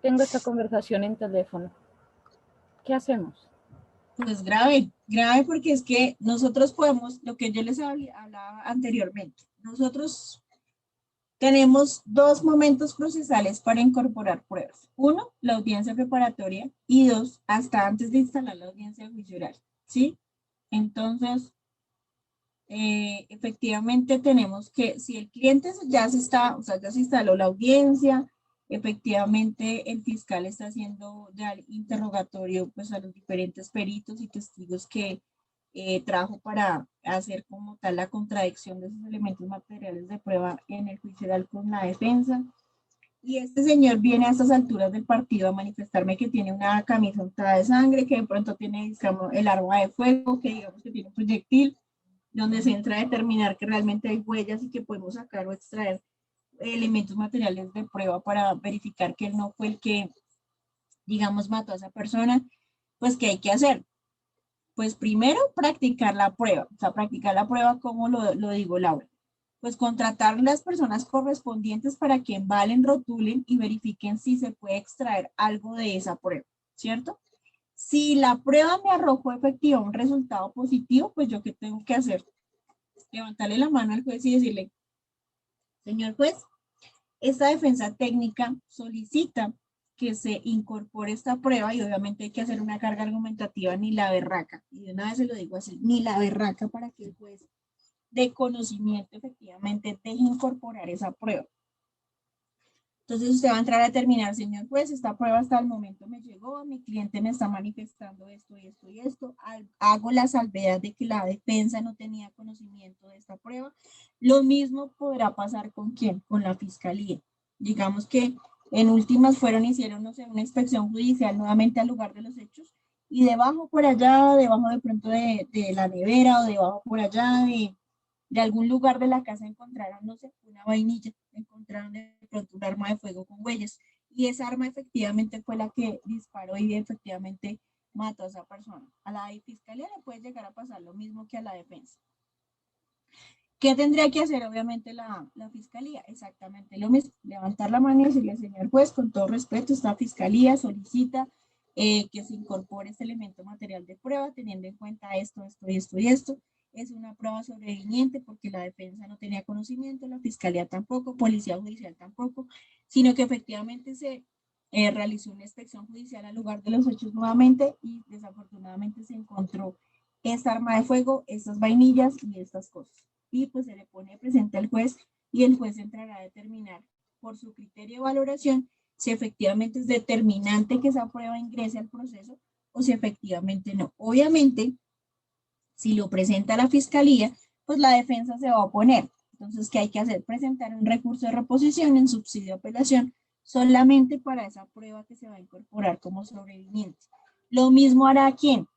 tengo esta conversación en teléfono? ¿Qué hacemos? Pues grave porque es que nosotros podemos, lo que yo les hablaba anteriormente, nosotros tenemos dos momentos procesales para incorporar pruebas. Uno, la audiencia preparatoria y dos, hasta antes de instalar la audiencia de juicio oral, ¿sí? Entonces, efectivamente tenemos que, si el cliente ya se instaló la audiencia, efectivamente el fiscal está haciendo ya el interrogatorio pues a los diferentes peritos y testigos que trajo para hacer como tal la contradicción de esos elementos materiales de prueba en el juicio oral con la defensa. Y este señor viene a estas alturas del partido a manifestarme que tiene una camisa untada de sangre, que de pronto tiene, digamos, el arma de fuego, que digamos que tiene un proyectil, donde se entra a determinar que realmente hay huellas y que podemos sacar o extraer elementos materiales de prueba para verificar que él no fue el que, digamos, mató a esa persona. Pues, ¿qué hay que hacer? Pues primero practicar la prueba. O sea, practicar la prueba, como lo digo, Laura. Pues contratar las personas correspondientes para que embalen, rotulen y verifiquen si se puede extraer algo de esa prueba, ¿cierto? Si la prueba me arrojó efectivo un resultado positivo, pues yo qué tengo que hacer? Levantarle la mano al juez y decirle, señor juez, esta defensa técnica solicita que se incorpore esta prueba y obviamente hay que hacer una carga argumentativa ni la berraca. Y de una vez se lo digo así, ni la berraca, para que el juez de conocimiento efectivamente deje incorporar esa prueba. Entonces usted va a entrar a determinar, señor juez, esta prueba hasta el momento me llegó, mi cliente me está manifestando esto y esto y esto, hago la salvedad de que la defensa no tenía conocimiento de esta prueba. Lo mismo podrá pasar ¿con quién? Con la fiscalía. Digamos que en últimas hicieron, no sé, una inspección judicial nuevamente al lugar de los hechos y debajo por allá, debajo de pronto de la nevera o debajo por allá de algún lugar de la casa encontraron, no sé, una vainilla, encontraron de pronto un arma de fuego con huellas y esa arma efectivamente fue la que disparó y efectivamente mató a esa persona. A la fiscalía le puede llegar a pasar lo mismo que a la defensa. ¿Qué tendría que hacer obviamente la fiscalía? Exactamente lo mismo, levantar la mano y decirle, señor juez, con todo respeto, esta fiscalía solicita que se incorpore este elemento material de prueba, teniendo en cuenta esto, esto y esto y esto. Es una prueba sobreviniente porque la defensa no tenía conocimiento, la fiscalía tampoco, policía judicial tampoco, sino que efectivamente se realizó una inspección judicial al lugar de los hechos nuevamente y desafortunadamente se encontró esta arma de fuego, estas vainillas y estas cosas. Y pues se le pone presente al juez y el juez entrará a determinar por su criterio de valoración si efectivamente es determinante que esa prueba ingrese al proceso o si efectivamente no. Obviamente, si lo presenta la fiscalía, pues la defensa se va a oponer. Entonces, ¿qué hay que hacer? Presentar un recurso de reposición en subsidio de apelación solamente para esa prueba que se va a incorporar como sobreviniente. Lo mismo hará ¿quién?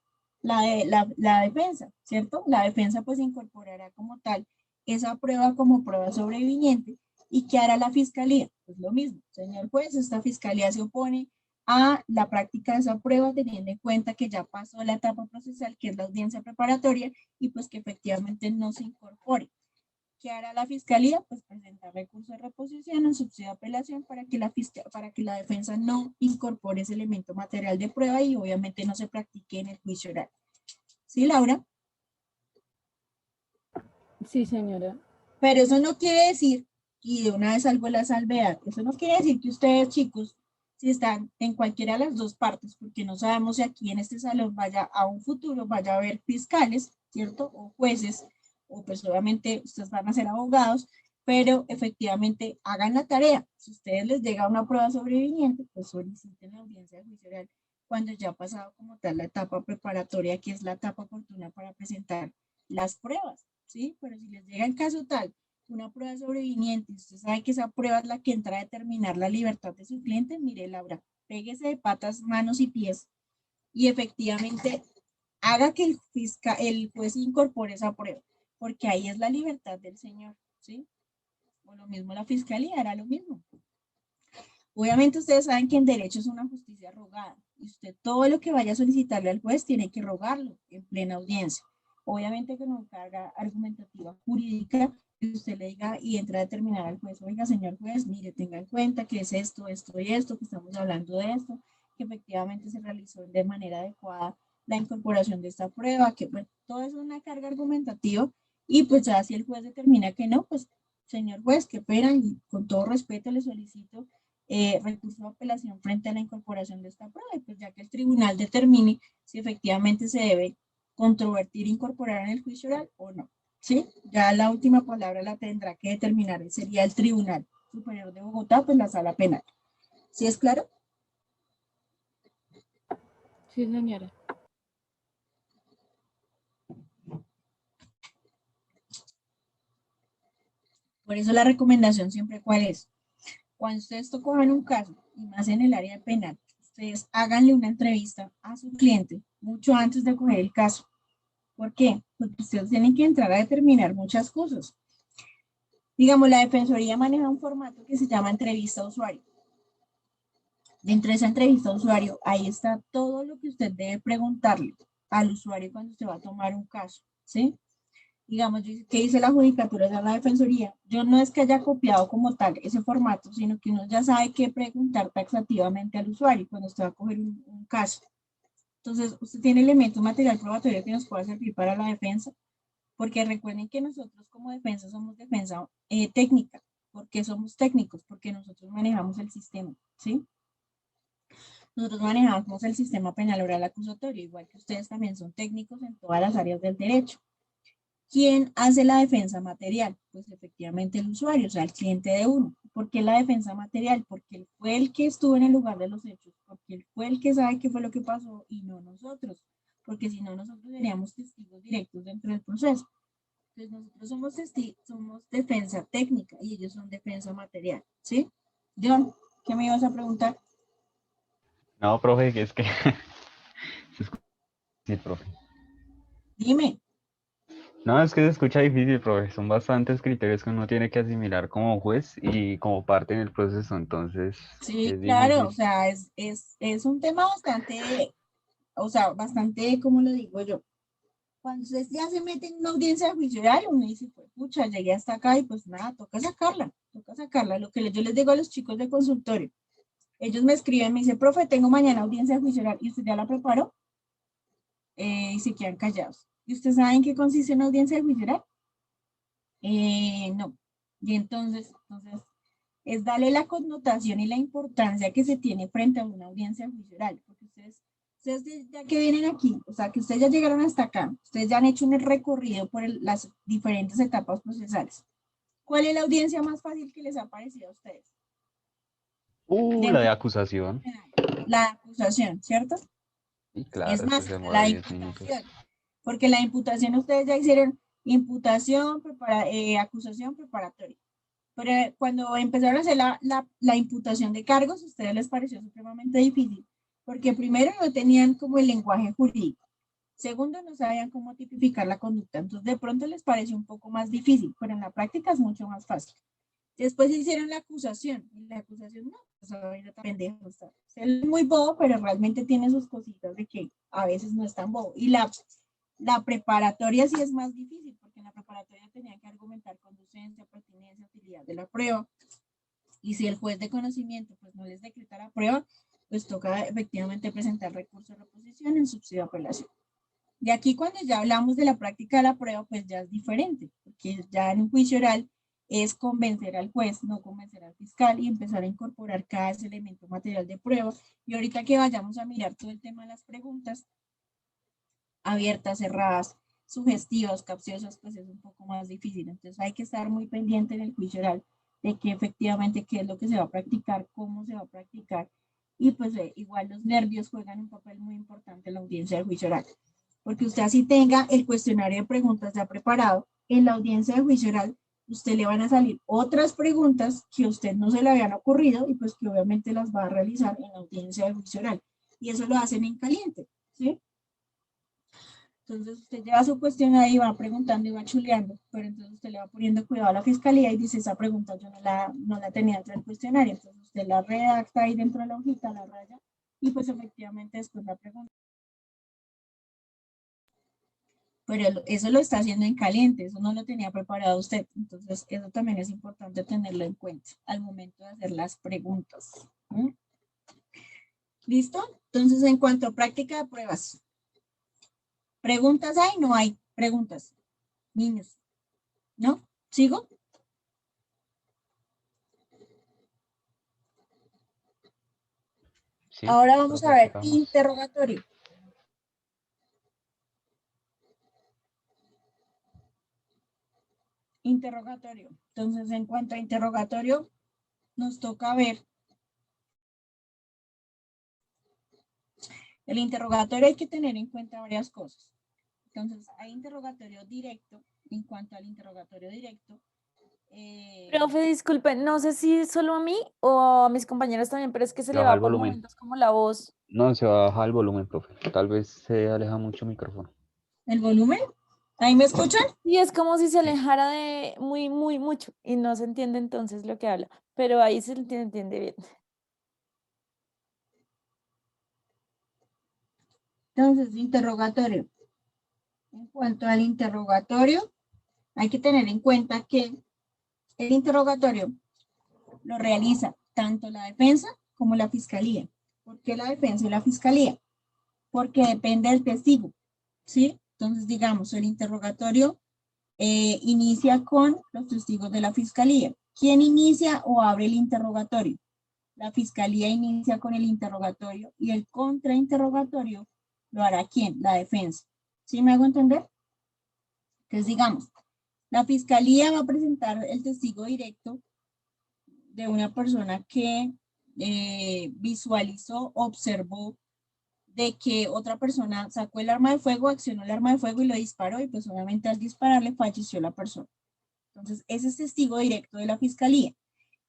La defensa, ¿cierto? La defensa pues incorporará como tal esa prueba como prueba sobreviniente. ¿Y qué hará la fiscalía? Pues lo mismo, señor juez, esta fiscalía se opone a la práctica de esa prueba, teniendo en cuenta que ya pasó la etapa procesal, que es la audiencia preparatoria, y pues que efectivamente no se incorpore. ¿Qué hará la fiscalía? Pues presentar recurso de reposición o subsidio de apelación para que la defensa no incorpore ese elemento material de prueba y obviamente no se practique en el juicio oral. ¿Sí, Laura? Sí, señora. Pero eso no quiere decir, y de una vez algo la salvedad, eso no quiere decir que ustedes, chicos, si están en cualquiera de las dos partes, porque no sabemos si aquí en este salón vaya a un futuro, vaya a haber fiscales, ¿cierto? O jueces, o pues obviamente ustedes van a ser abogados, pero efectivamente hagan la tarea. Si a ustedes les llega una prueba sobreviviente, pues soliciten la audiencia de juicio oral cuando ya ha pasado como tal la etapa preparatoria, que es la etapa oportuna para presentar las pruebas, ¿sí? Pero si les llega el caso tal, una prueba sobreviviente, usted sabe que esa prueba es la que entra a determinar la libertad de su cliente, mire, Laura, péguese de patas, manos y pies y efectivamente haga que el juez incorpore esa prueba, porque ahí es la libertad del señor, ¿sí? O lo mismo la fiscalía, hará lo mismo. Obviamente ustedes saben que en derecho es una justicia rogada y usted todo lo que vaya a solicitarle al juez tiene que rogarlo en plena audiencia. Obviamente con una carga argumentativa jurídica que usted le diga y entra a determinar al juez, oiga señor juez, mire, tenga en cuenta que es esto, esto y esto, que estamos hablando de esto, que efectivamente se realizó de manera adecuada la incorporación de esta prueba, que pues, todo eso es una carga argumentativa y pues ya si el juez determina que no, pues señor juez, qué pena y con todo respeto le solicito recurso de apelación frente a la incorporación de esta prueba, pues ya que el tribunal determine si efectivamente se debe controvertir, incorporar en el juicio oral o no, ¿sí? Ya la última palabra la tendrá que determinar, sería el Tribunal Superior de Bogotá, pues la Sala Penal. ¿Sí es claro? Sí, señora. Por eso la recomendación siempre, ¿cuál es? Cuando ustedes cojan un caso, y más en el área penal, ustedes háganle una entrevista a su cliente mucho antes de coger el caso. ¿Por qué? Porque ustedes tienen que entrar a determinar muchas cosas. Digamos, la Defensoría maneja un formato que se llama entrevista a usuario. Dentro de esa entrevista a usuario, ahí está todo lo que usted debe preguntarle al usuario cuando usted va a tomar un caso, ¿sí? Digamos, ¿qué dice la judicatura de la Defensoría? Yo no es que haya copiado como tal ese formato, sino que uno ya sabe qué preguntar taxativamente al usuario cuando usted va a coger un caso. Entonces, usted tiene elementos material probatorio que nos pueda servir para la defensa, porque recuerden que nosotros como defensa somos defensa técnica, porque somos técnicos, porque nosotros manejamos el sistema, ¿sí? Nosotros manejamos el sistema penal oral acusatorio, igual que ustedes también son técnicos en todas las áreas del derecho. ¿Quién hace la defensa material? Pues efectivamente el usuario, o sea, el cliente de uno. ¿Por qué la defensa material? Porque él fue el que estuvo en el lugar de los hechos, porque él fue el que sabe qué fue lo que pasó y no nosotros, porque si no nosotros seríamos testigos directos dentro del proceso. Entonces nosotros somos defensa técnica y ellos son defensa material, ¿sí? John, ¿qué me ibas a preguntar? No, profe, que es que sí, profe. Dime. No, es que se escucha difícil, profe. Son bastantes criterios que uno tiene que asimilar como juez y como parte en el proceso, entonces Sí, es claro, o difícil. sea, es un tema bastante, o sea, bastante, ¿cómo lo digo yo? Cuando ustedes ya se meten en una audiencia judicial, uno dice, pues, pucha, llegué hasta acá y pues nada, toca sacarla, toca sacarla. Lo que yo les digo a los chicos de consultorio, ellos me escriben, me dicen, profe, tengo mañana audiencia judicial y usted ya la preparó y se quedan callados. ¿Y ustedes saben qué consiste una audiencia judicial? No. Y entonces, es darle la connotación y la importancia que se tiene frente a una audiencia judicial, porque ustedes ya que vienen aquí, o sea, que ustedes ya llegaron hasta acá, ustedes ya han hecho un recorrido por las diferentes etapas procesales. ¿Cuál es la audiencia más fácil que les ha parecido a ustedes? La Dentro de del acusación. penal, la acusación, ¿cierto? Y Es claro, eso más, se demora la 10 minutos. imputación, porque la imputación ustedes ya hicieron imputación, acusación preparatoria. Pero cuando empezaron a hacer la imputación de cargos, a ustedes les pareció supremamente difícil, porque primero no tenían como el lenguaje jurídico, segundo no sabían cómo tipificar la conducta, entonces de pronto les pareció un poco más difícil, pero en la práctica es mucho más fácil. Después hicieron la acusación, y la acusación no, pues ahorita está pendejo, está. Él es muy bobo, pero realmente tiene sus cositas de que a veces no es tan bobo. Y la preparatoria sí es más difícil, porque en la preparatoria tenía que argumentar conducencia, pertinencia, utilidad de la prueba. Y si el juez de conocimiento pues no les decreta la prueba, pues toca efectivamente presentar recurso de reposición en subsidio de apelación. De aquí cuando ya hablamos de la práctica de la prueba, pues ya es diferente, porque ya en un juicio oral es convencer al juez, no convencer al fiscal y empezar a incorporar cada elemento material de prueba. Y ahorita que vayamos a mirar todo el tema de las preguntas, abiertas, cerradas, sugestivas, capciosas, pues es un poco más difícil. Entonces hay que estar muy pendiente en el juicio oral de que efectivamente qué es lo que se va a practicar, cómo se va a practicar. Y pues igual los nervios juegan un papel muy importante en la audiencia del juicio oral. Porque usted así tenga el cuestionario de preguntas ya preparado, en la audiencia de juicio oral, usted le van a salir otras preguntas que a usted no se le habían ocurrido y pues que obviamente las va a realizar en la audiencia de juicio oral. Y eso lo hacen en caliente, ¿sí? Entonces usted lleva su cuestión ahí, va preguntando y va chuleando, pero entonces usted le va poniendo cuidado a la fiscalía y dice, esa pregunta yo no la tenía dentro del cuestionario, entonces usted la redacta ahí dentro de la hojita, la raya, y pues efectivamente después la pregunta. Pero eso lo está haciendo en caliente, eso no lo tenía preparado usted, entonces eso también es importante tenerlo en cuenta al momento de hacer las preguntas. ¿Mm? ¿Listo? Entonces, en cuanto a práctica de pruebas, ¿preguntas hay? No hay preguntas, niños, ¿no? ¿Sigo? Sí, Ahora vamos a profe, ver sigamos. interrogatorio. Interrogatorio. Entonces, en cuanto a interrogatorio, nos toca ver. El interrogatorio hay que tener en cuenta varias cosas. Entonces, hay interrogatorio directo. En cuanto al interrogatorio directo. Profe, disculpe, no sé si solo a mí o a mis compañeros también, pero es que se le Baja va el por volumen. momentos como la voz. No, se baja el volumen, profe. Tal vez se aleja mucho el micrófono. ¿El volumen? ¿Ahí me escuchan? Y es como si se Sí. alejara de muy mucho y no se entiende entonces lo que habla, pero ahí se entiende bien. Entonces, interrogatorio. En cuanto al interrogatorio, hay que tener en cuenta que el interrogatorio lo realiza tanto la defensa como la fiscalía. ¿Por qué la defensa y la fiscalía? Porque depende del testigo, ¿sí? Entonces, digamos, el interrogatorio inicia con los testigos de la fiscalía. ¿Quién inicia o abre el interrogatorio? La fiscalía inicia con el interrogatorio y el contrainterrogatorio lo hará ¿quién? La defensa. ¿Sí me hago entender? Entonces, digamos, la fiscalía va a presentar el testigo directo de una persona que visualizó, observó de que otra persona sacó el arma de fuego, accionó el arma de fuego y lo disparó y pues obviamente al dispararle falleció la persona. Entonces, ese es testigo directo de la fiscalía.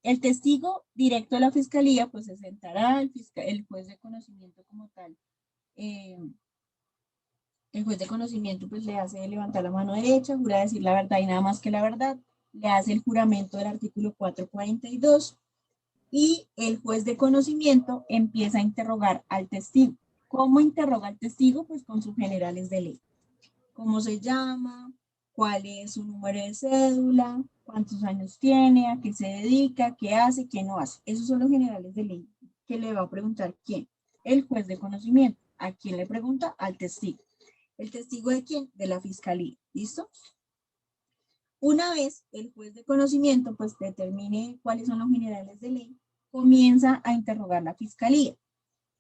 El testigo directo de la fiscalía, pues se sentará el juez de conocimiento como tal. El juez de conocimiento pues le hace levantar la mano derecha, jura decir la verdad y nada más que la verdad. Le hace el juramento del artículo 442 y el juez de conocimiento empieza a interrogar al testigo. ¿Cómo interroga al testigo? Pues con sus generales de ley. ¿Cómo se llama? ¿Cuál es su número de cédula? ¿Cuántos años tiene? ¿A qué se dedica? ¿Qué hace? ¿Qué no hace? Esos son los generales de ley que le va a preguntar quién. El juez de conocimiento. ¿A quién le pregunta? Al testigo. ¿El testigo de quién? De la fiscalía. ¿Listo? Una vez el juez de conocimiento pues determine cuáles son los generales de ley, comienza a interrogar la fiscalía.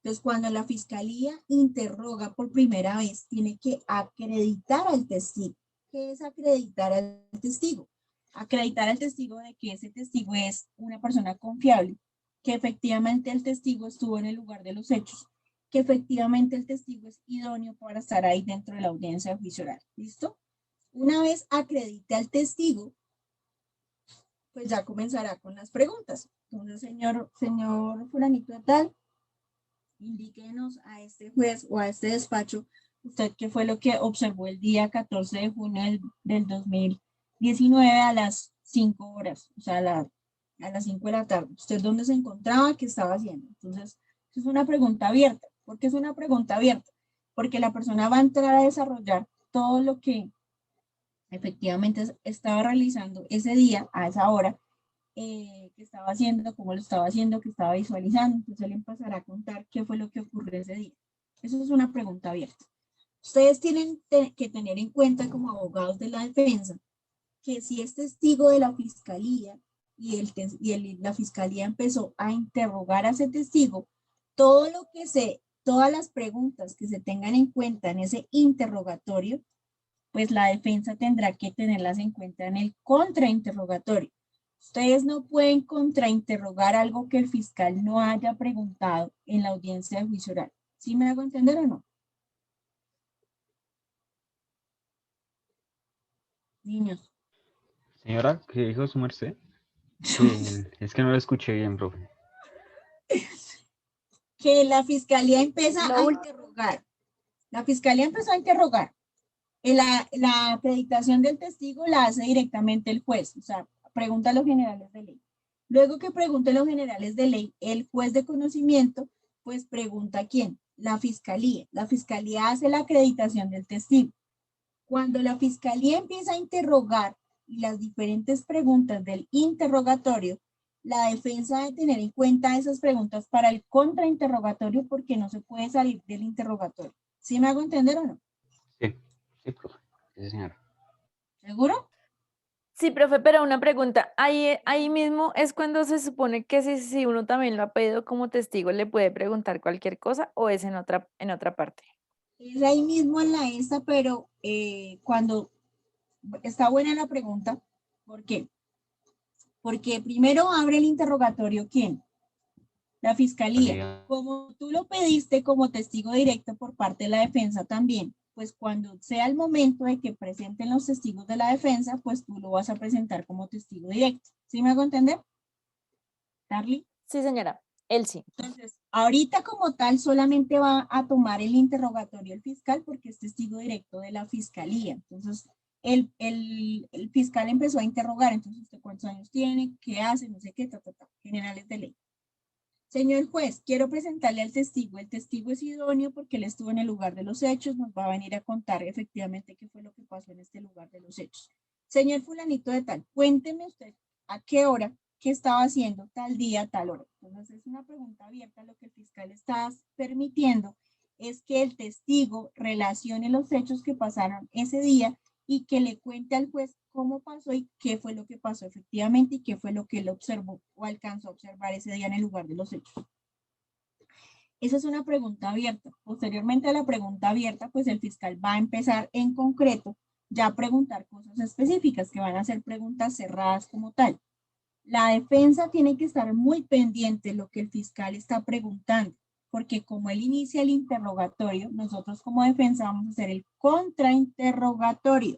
Entonces, cuando la fiscalía interroga por primera vez, tiene que acreditar al testigo. ¿Qué es acreditar al testigo? Acreditar al testigo de que ese testigo es una persona confiable, que efectivamente el testigo estuvo en el lugar de los hechos, que efectivamente el testigo es idóneo para estar ahí dentro de la audiencia de juicio oral. ¿Listo? Una vez acredite al testigo, pues ya comenzará con las preguntas. Entonces, señor fulanito de tal, indíquenos a este juez o a este despacho, usted qué fue lo que observó el día 14 de junio del 2019 a las 5 horas, o sea, a las 5 de la tarde. ¿Usted dónde se encontraba? ¿Qué estaba haciendo? Entonces, es una pregunta abierta. ¿Por qué es una pregunta abierta? Porque la persona va a entrar a desarrollar todo lo que efectivamente estaba realizando ese día, a esa hora, que estaba haciendo, cómo lo estaba haciendo, que estaba visualizando. Entonces, él empezará a contar qué fue lo que ocurrió ese día. Eso es una pregunta abierta. Ustedes tienen que tener en cuenta como abogados de la defensa que si es testigo de la fiscalía y la fiscalía empezó a interrogar a ese testigo, todas las preguntas que se tengan en cuenta en ese interrogatorio, pues la defensa tendrá que tenerlas en cuenta en el contrainterrogatorio. Ustedes no pueden contrainterrogar algo que el fiscal no haya preguntado en la audiencia de juicio oral. ¿Sí me hago entender o no? Niños. Señora, ¿qué dijo su merced? Es que no lo escuché bien, profe. Que la fiscalía empieza a interrogar. La fiscalía empezó a interrogar. La acreditación del testigo la hace directamente el juez, o sea, pregunta a los generales de ley. Luego que pregunte a los generales de ley, el juez de conocimiento, pues pregunta a quién, la fiscalía. La fiscalía hace la acreditación del testigo. Cuando la fiscalía empieza a interrogar y las diferentes preguntas del interrogatorio, la defensa debe tener en cuenta esas preguntas para el contrainterrogatorio porque no se puede salir del interrogatorio. ¿Sí me hago entender o no? Sí, sí, profe. Sí, señora. ¿Seguro? Sí, profe, pero una pregunta. Ahí mismo es cuando se supone que si uno también lo ha pedido como testigo, le puede preguntar cualquier cosa o es en otra parte. Es ahí mismo en la esta, pero cuando está buena la pregunta, ¿por qué? Porque primero abre el interrogatorio, ¿quién? La fiscalía. Salía. Como tú lo pediste como testigo directo por parte de la defensa también, pues cuando sea el momento de que presenten los testigos de la defensa, pues tú lo vas a presentar como testigo directo. ¿Sí me hago entender? Darly. Sí, señora, él sí. Entonces, ahorita como tal solamente va a tomar el interrogatorio el fiscal porque es testigo directo de la fiscalía. Entonces, el fiscal empezó a interrogar, entonces, ¿usted cuántos años tiene? ¿Qué hace? No sé qué, generales de ley. Señor juez, quiero presentarle al testigo. El testigo es idóneo porque él estuvo en el lugar de los hechos, nos va a venir a contar efectivamente qué fue lo que pasó en este lugar de los hechos. Señor fulanito de tal, cuénteme usted a qué hora, qué estaba haciendo tal día, tal hora. Entonces es una pregunta abierta. Lo que el fiscal está permitiendo es que el testigo relacione los hechos que pasaron ese día y que le cuente al juez cómo pasó y qué fue lo que pasó efectivamente y qué fue lo que él observó o alcanzó a observar ese día en el lugar de los hechos. Esa es una pregunta abierta. Posteriormente a la pregunta abierta, pues el fiscal va a empezar en concreto ya a preguntar cosas específicas que van a ser preguntas cerradas como tal. La defensa tiene que estar muy pendiente de lo que el fiscal está preguntando, porque como él inicia el interrogatorio, nosotros como defensa vamos a hacer el contrainterrogatorio.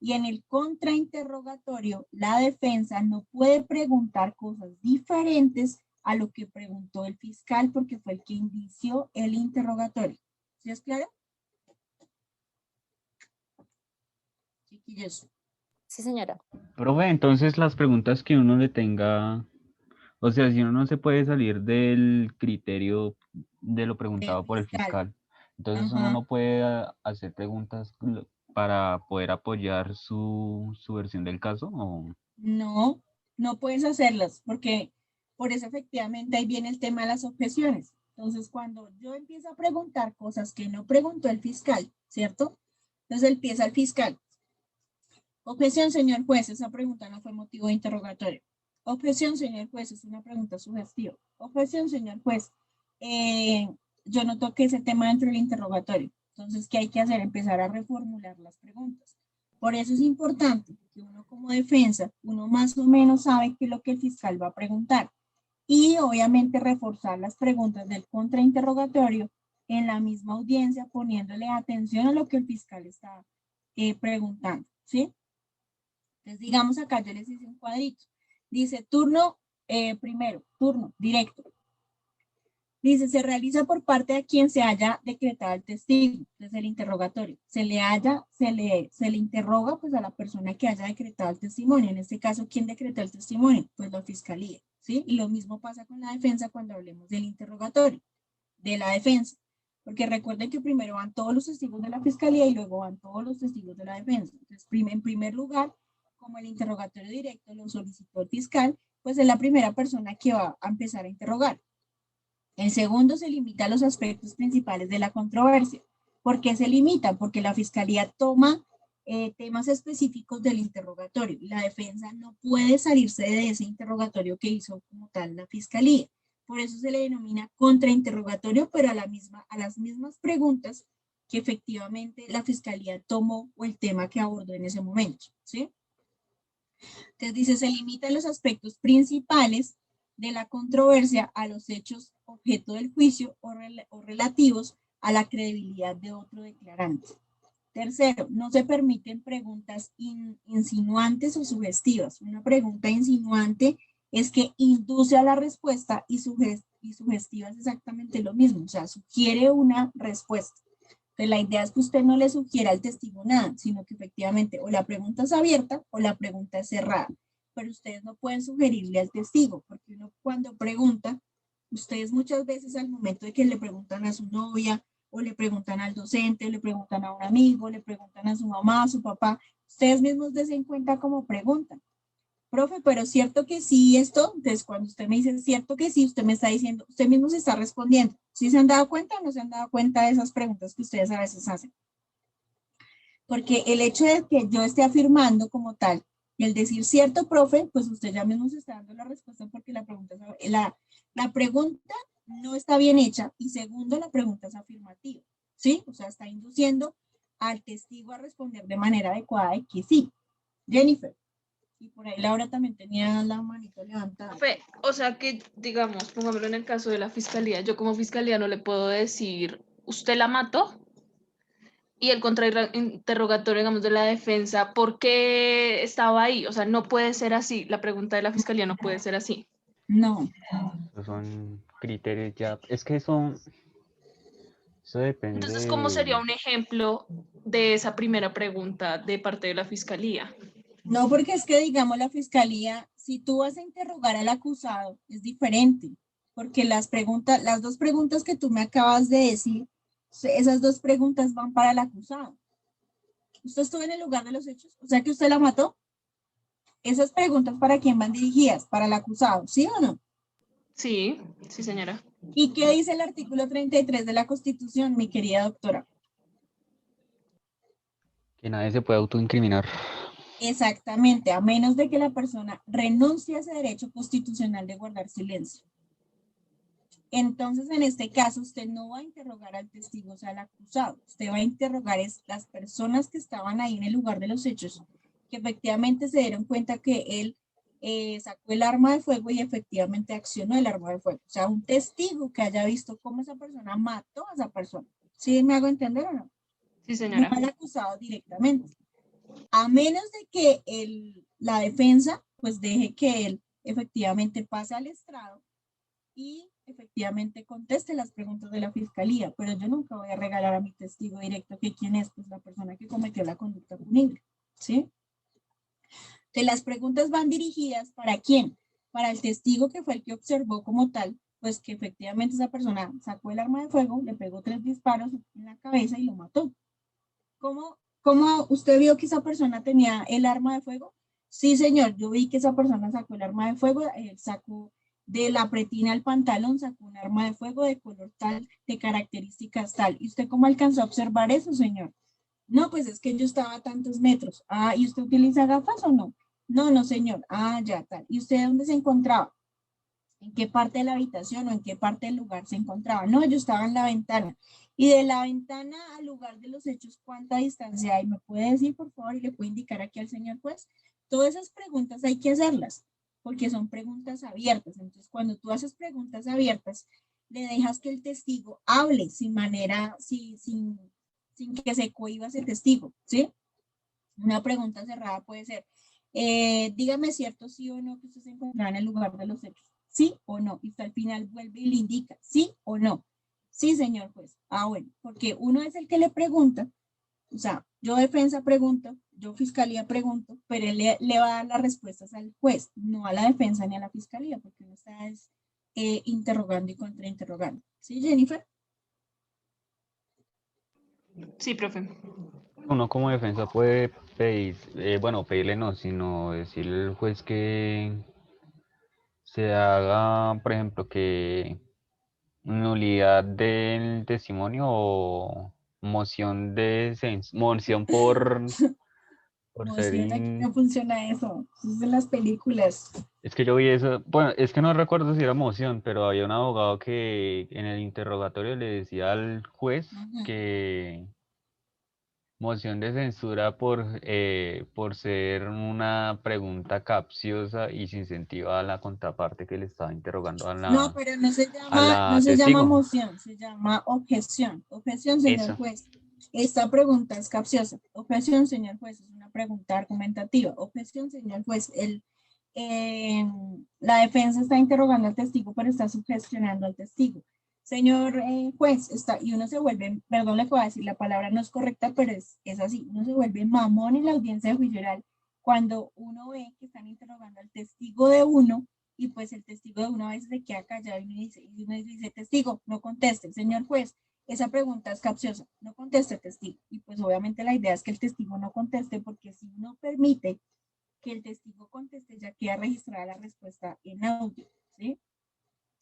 Y en el contrainterrogatorio, la defensa no puede preguntar cosas diferentes a lo que preguntó el fiscal porque fue el que inició el interrogatorio. ¿Sí es claro? Chiquillos. Sí, señora. Profe, entonces las preguntas que uno le tenga, o sea, si uno no se puede salir del criterio de lo preguntado por el fiscal, entonces uno Ajá. no puede hacer preguntas para poder apoyar su versión del caso, ¿o? No, no puedes hacerlas porque por eso efectivamente ahí viene el tema de las objeciones. Entonces, cuando yo empiezo a preguntar cosas que no preguntó el fiscal, ¿cierto? Entonces empieza el fiscal. Objeción, señor juez, esa pregunta no fue motivo de interrogatorio. Objeción, señor juez, es una pregunta sugestiva. Objeción, señor juez, yo no toqué ese tema dentro del interrogatorio. Entonces, ¿qué hay que hacer? Empezar a reformular las preguntas. Por eso es importante que uno como defensa, uno más o menos sabe qué es lo que el fiscal va a preguntar. Y obviamente reforzar las preguntas del contrainterrogatorio en la misma audiencia, poniéndole atención a lo que el fiscal está preguntando, ¿sí? Entonces, digamos acá, yo les hice un cuadrito. Dice turno primero, turno directo. Dice, se realiza por parte de quien se haya decretado el testigo, desde el interrogatorio. Se le interroga pues a la persona que haya decretado el testimonio. En este caso, ¿quién decretó el testimonio? Pues la fiscalía, ¿sí? Y lo mismo pasa con la defensa cuando hablemos del interrogatorio, de la defensa. Porque recuerden que primero van todos los testigos de la fiscalía y luego van todos los testigos de la defensa. Entonces, en primer lugar, como el interrogatorio directo lo solicitó el fiscal, pues es la primera persona que va a empezar a interrogar. El segundo se limita a los aspectos principales de la controversia. ¿Por qué se limita? Porque la fiscalía toma temas específicos del interrogatorio y la defensa no puede salirse de ese interrogatorio que hizo como tal la fiscalía. Por eso se le denomina contrainterrogatorio, pero a las mismas preguntas que efectivamente la fiscalía tomó o el tema que abordó en ese momento, ¿sí? Entonces dice, se limitan los aspectos principales de la controversia a los hechos objeto del juicio o relativos a la credibilidad de otro declarante. Tercero, no se permiten preguntas insinuantes o sugestivas. Una pregunta insinuante es que induce a la respuesta y sugestiva es exactamente lo mismo, o sea, sugiere una respuesta. Entonces, la idea es que usted no le sugiera al testigo nada, sino que efectivamente o la pregunta es abierta o la pregunta es cerrada. Pero ustedes no pueden sugerirle al testigo, porque uno cuando pregunta, ustedes muchas veces al momento de que le preguntan a su novia, o le preguntan al docente, o le preguntan a un amigo, le preguntan a su mamá, a su papá, ustedes mismos den cuenta cómo preguntan. Profe, pero cierto que sí esto, entonces cuando usted me dice cierto que sí, usted me está diciendo, usted mismo se está respondiendo. ¿Sí se han dado cuenta o no se han dado cuenta de esas preguntas que ustedes a veces hacen? Porque el hecho de que yo esté afirmando como tal, y el decir cierto, profe, pues usted ya mismo se está dando la respuesta porque la pregunta no está bien hecha y segundo, la pregunta es afirmativa, ¿sí? O sea, está induciendo al testigo a responder de manera adecuada y que sí. Jennifer. Y por ahí Laura también tenía la manito levantada. O sea que, digamos, pongámoslo en el caso de la fiscalía, yo como fiscalía no le puedo decir, ¿usted la mató? Y el contrainterrogatorio, digamos, de la defensa, ¿por qué estaba ahí? O sea, no puede ser así. La pregunta de la fiscalía no puede ser así. No. Esos son criterios ya. Es que eso depende. Entonces, ¿cómo sería un ejemplo de esa primera pregunta de parte de la fiscalía? No, porque es que, digamos, la fiscalía, si tú vas a interrogar al acusado, es diferente. Porque las dos preguntas que tú me acabas de decir, esas dos preguntas van para el acusado. ¿Usted estuvo en el lugar de los hechos? O sea que usted la mató. Esas preguntas, ¿para quién van dirigidas? Para el acusado, ¿sí o no? Sí, sí, señora. ¿Y qué dice el artículo 33 de la Constitución, mi querida doctora? Que nadie se puede autoincriminar. Exactamente, a menos de que la persona renuncie a ese derecho constitucional de guardar silencio. Entonces, en este caso, usted no va a interrogar al testigo, o sea, al acusado. Usted va a interrogar a las personas que estaban ahí en el lugar de los hechos, que efectivamente se dieron cuenta que él sacó el arma de fuego y efectivamente accionó el arma de fuego. O sea, un testigo que haya visto cómo esa persona mató a esa persona. ¿Sí me hago entender o no? Sí, No señora. al acusado directamente. A menos de que la defensa pues deje que él efectivamente pase al estrado y efectivamente conteste las preguntas de la fiscalía, pero yo nunca voy a regalar a mi testigo directo que quién es, pues la persona que cometió la conducta punible, ¿sí? Entonces las preguntas van dirigidas ¿para quién? Para el testigo que fue el que observó como tal, pues que efectivamente esa persona sacó el arma de fuego, le pegó 3 disparos en la cabeza y lo mató. ¿Cómo usted vio que esa persona tenía el arma de fuego? Sí, señor, yo vi que esa persona sacó el arma de fuego, sacó de la pretina al pantalón, sacó un arma de fuego de color tal, de características tal. ¿Y usted cómo alcanzó a observar eso, señor? No, pues es que yo estaba a tantos metros. Ah, ¿y usted utiliza gafas o no? No, no, señor. Ah, ya, tal. ¿Y usted dónde se encontraba? ¿En qué parte de la habitación o en qué parte del lugar se encontraba? No, yo estaba en la ventana. Y de la ventana al lugar de los hechos, ¿cuánta distancia hay? ¿Me puede decir, por favor? Y le puede indicar aquí al señor juez. Todas esas preguntas hay que hacerlas, porque son preguntas abiertas. Entonces, cuando tú haces preguntas abiertas, le dejas que el testigo hable sin que se cohiba ese testigo, ¿sí? Una pregunta cerrada puede ser, dígame cierto sí o no que usted se encontraba en el lugar de los hechos. sí o no. Y usted al final vuelve y le indica, sí o no. Sí, señor juez. Ah, bueno, porque uno es el que le pregunta, o sea, yo defensa pregunto, yo fiscalía pregunto, pero él le va a dar las respuestas al juez, no a la defensa ni a la fiscalía, porque uno está interrogando y contrainterrogando. ¿Sí, Jennifer? Sí, profe. Uno como defensa puede pedir, bueno, pedirle no, sino decirle al juez que se haga, por ejemplo, que nulidad del testimonio o moción de moción por ser Moción, aquí no funciona eso. Eso es en las películas. Es que yo vi eso, bueno, es que no recuerdo si era moción, pero había un abogado que en el interrogatorio le decía al juez Ujú. que moción de censura por ser una pregunta capciosa y sin sentido a la contraparte que le estaba interrogando No, pero no a la se llama testigo. moción, se llama objeción. Objeción, señor Eso. juez. Esta pregunta es capciosa. Objeción, señor juez, es una pregunta argumentativa. Objeción, señor juez, la defensa está interrogando al testigo, pero está sugestionando al testigo. Señor juez, y uno se vuelve, perdón, le puedo decir, la palabra no es correcta, pero es así, uno se vuelve mamón en la audiencia de juicio oral cuando uno ve que están interrogando al testigo de uno y pues el testigo de una vez se queda callado y uno dice, testigo, no conteste, señor juez, esa pregunta es capciosa, no conteste testigo. Y pues obviamente la idea es que el testigo no conteste porque si uno permite que el testigo conteste, ya queda registrada la respuesta en audio, ¿sí?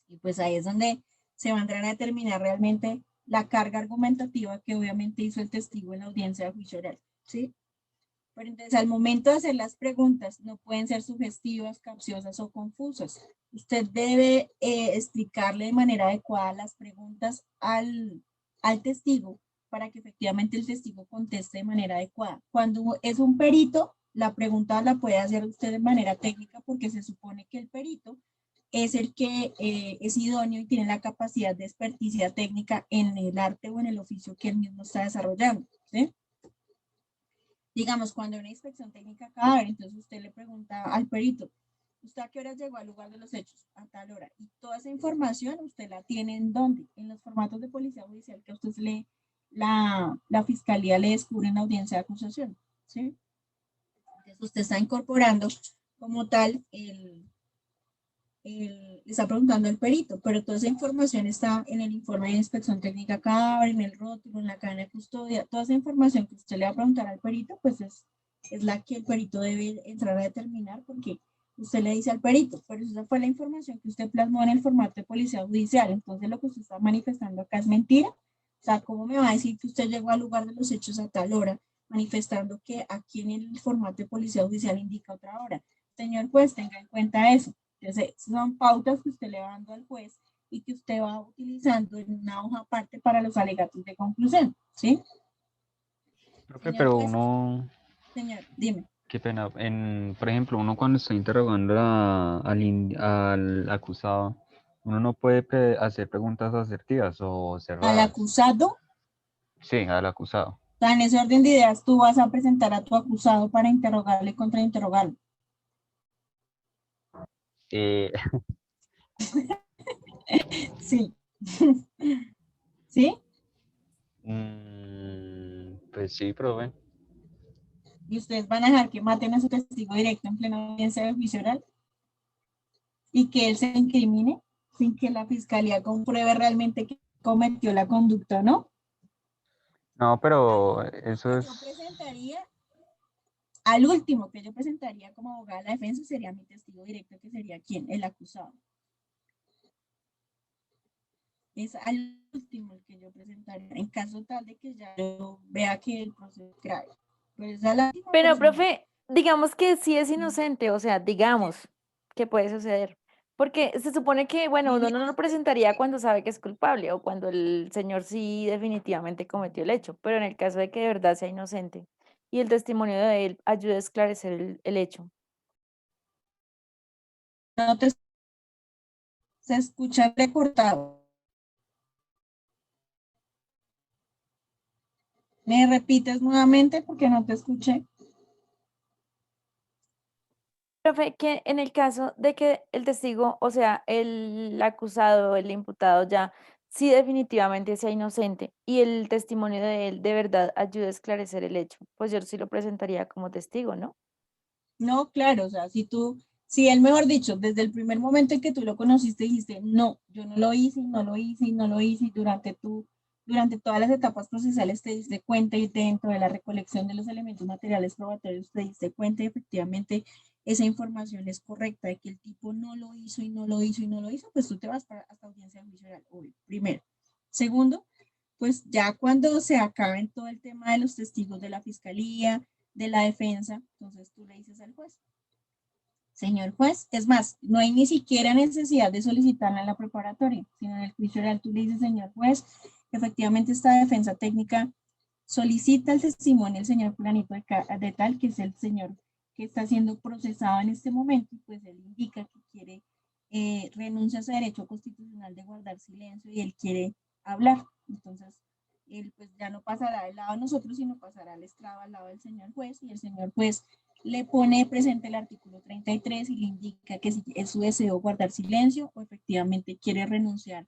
Y pues ahí es donde se vendrán a determinar realmente la carga argumentativa que obviamente hizo el testigo en la audiencia de juicio oral, ¿sí? Pero entonces al momento de hacer las preguntas no pueden ser sugestivas, capciosas o confusas. Usted debe explicarle de manera adecuada las preguntas al testigo para que efectivamente el testigo conteste de manera adecuada. Cuando es un perito, la pregunta la puede hacer usted de manera técnica porque se supone que el perito es el que es idóneo y tiene la capacidad de experticia técnica en el arte o en el oficio que él mismo está desarrollando, ¿sí? Digamos, cuando hay una inspección técnica cadáver, entonces usted le pregunta al perito, ¿usted a qué hora llegó al lugar de los hechos? A tal hora. Y toda esa información usted la tiene ¿en dónde? En los formatos de policía judicial que a usted la fiscalía le descubre en la audiencia de acusación, ¿sí? Entonces usted está incorporando como tal le está preguntando al perito, pero toda esa información está en el informe de inspección técnica cadáver, en el rótulo, en la cadena de custodia, toda esa información que usted le va a preguntar al perito, pues es la que el perito debe entrar a determinar porque usted le dice al perito, pero esa fue la información que usted plasmó en el formato de policía judicial, entonces lo que usted está manifestando acá es mentira. O sea, ¿cómo me va a decir que usted llegó al lugar de los hechos a tal hora, manifestando que aquí en el formato de policía judicial indica otra hora? Señor juez, tenga en cuenta eso. Entonces, son pautas que usted le va dando al juez y que usted va utilizando en una hoja aparte para los alegatos de conclusión, ¿sí? Profe, Señor pero juez, uno, señor, dime. qué pena, por ejemplo, uno cuando está interrogando al acusado, uno no puede hacer preguntas asertivas o Al cerradas. acusado, Sí, al acusado. o sea, en ese orden de ideas, tú vas a presentar a tu acusado para interrogarle y contrainterrogarlo. Eh, Sí. ¿Sí? pues sí, profe. Y ustedes van a dejar que maten a su testigo directo en plena audiencia de juicio oral y que él se incrimine sin que la fiscalía compruebe realmente que cometió la conducta, ¿no? No, pero Que eso yo es, presentaría, al último que yo presentaría como abogada de la defensa sería mi testigo directo, que sería ¿quién? El acusado. Es al último el que yo presentaría, en caso tal de que ya yo vea que el proceso es grave. Pero es a la última Pero, persona. profe, digamos que sí es inocente, o sea, digamos que puede suceder. Porque se supone que, bueno, uno no lo presentaría cuando sabe que es culpable o cuando el señor sí definitivamente cometió el hecho, pero en el caso de que de verdad sea inocente y el testimonio de él ayude a esclarecer el hecho. No te se escucha recortado. ¿Me repites nuevamente porque no te escuché? Profe, que en el caso de que el testigo, o sea, el acusado, el imputado ya, sí definitivamente sea inocente y el testimonio de él de verdad ayude a esclarecer el hecho, pues yo sí lo presentaría como testigo, ¿no? No, claro, o sea, si él, mejor dicho, desde el primer momento en que tú lo conociste, dijiste, no, yo no lo hice, y no lo hice, y no lo hice, y durante todas las etapas procesales te diste cuenta y dentro de la recolección de los elementos materiales probatorios te diste cuenta y efectivamente esa información es correcta, de que el tipo no lo hizo, y no lo hizo, y no lo hizo, pues tú te vas hasta audiencia de juicio oral, obvio, primero. Segundo, pues ya cuando se acaben todo el tema de los testigos de la fiscalía, de la defensa, entonces tú le dices al juez, señor juez, es más, no hay ni siquiera necesidad de solicitarla en la preparatoria, sino en el juicio oral tú le dices, señor juez, efectivamente esta defensa técnica solicita el testimonio del señor fulanito de tal, que es el señor que está siendo procesado en este momento, y pues él indica que quiere, renuncia a ese derecho constitucional de guardar silencio y él quiere hablar. Entonces, él pues ya no pasará del lado de nosotros, sino pasará al estrado al lado del señor juez, y el señor juez le pone presente el artículo 33 y le indica que si es su deseo guardar silencio o efectivamente quiere renunciar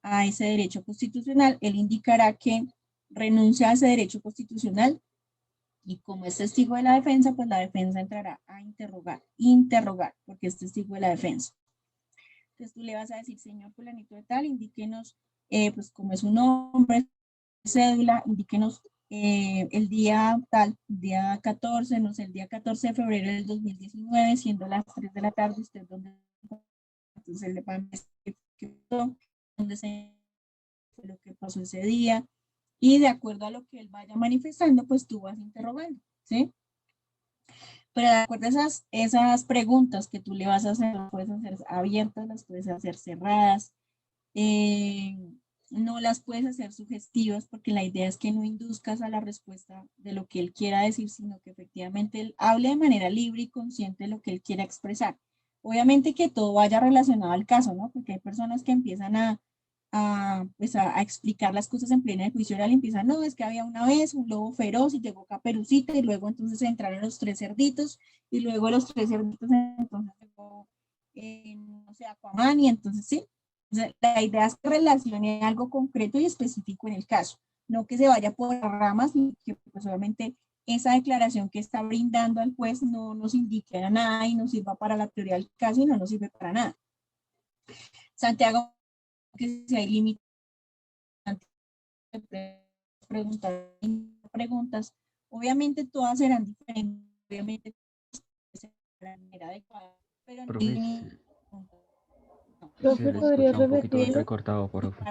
a ese derecho constitucional, él indicará que renuncia a ese derecho constitucional, y como es testigo de la defensa, pues la defensa entrará a interrogar, porque es testigo de la defensa. Entonces tú le vas a decir, señor fulanito de tal, indíquenos, pues como es su nombre, cédula, indíquenos el día tal, día 14, no sé, el día 14 de febrero del 2019, siendo las 3 de la tarde, usted dónde, entonces le va a decir dónde se fue lo que pasó ese día, y de acuerdo a lo que él vaya manifestando, pues tú vas interrogando, ¿sí? Pero de acuerdo a esas preguntas que tú le vas a hacer, las puedes hacer abiertas, las puedes hacer cerradas, eh, no las puedes hacer sugestivas, porque la idea es que no induzcas a la respuesta de lo que él quiera decir, sino que efectivamente él hable de manera libre y consciente de lo que él quiera expresar. Obviamente que todo vaya relacionado al caso, ¿no? Porque hay personas que empiezan pues a explicar las cosas en plena de juicio oral, y empiezan, no, es que había una vez un lobo feroz y llegó Caperucita, y luego entonces entraron los 3 cerditos, y luego los 3 cerditos entonces llegó, no sé, Aquaman, y entonces sí. O sea, la idea es que relacione algo concreto y específico en el caso, no que se vaya por ramas, y que pues obviamente esa declaración que está brindando al juez no nos indique a nada y no sirva para la teoría del caso y no nos sirve para nada. Santiago, que si hay límites, preguntas, obviamente todas serán diferentes, obviamente de manera adecuada, pero Profe, se Profe, le ¿podría escucha un poquito repetir? entrecortado, profe.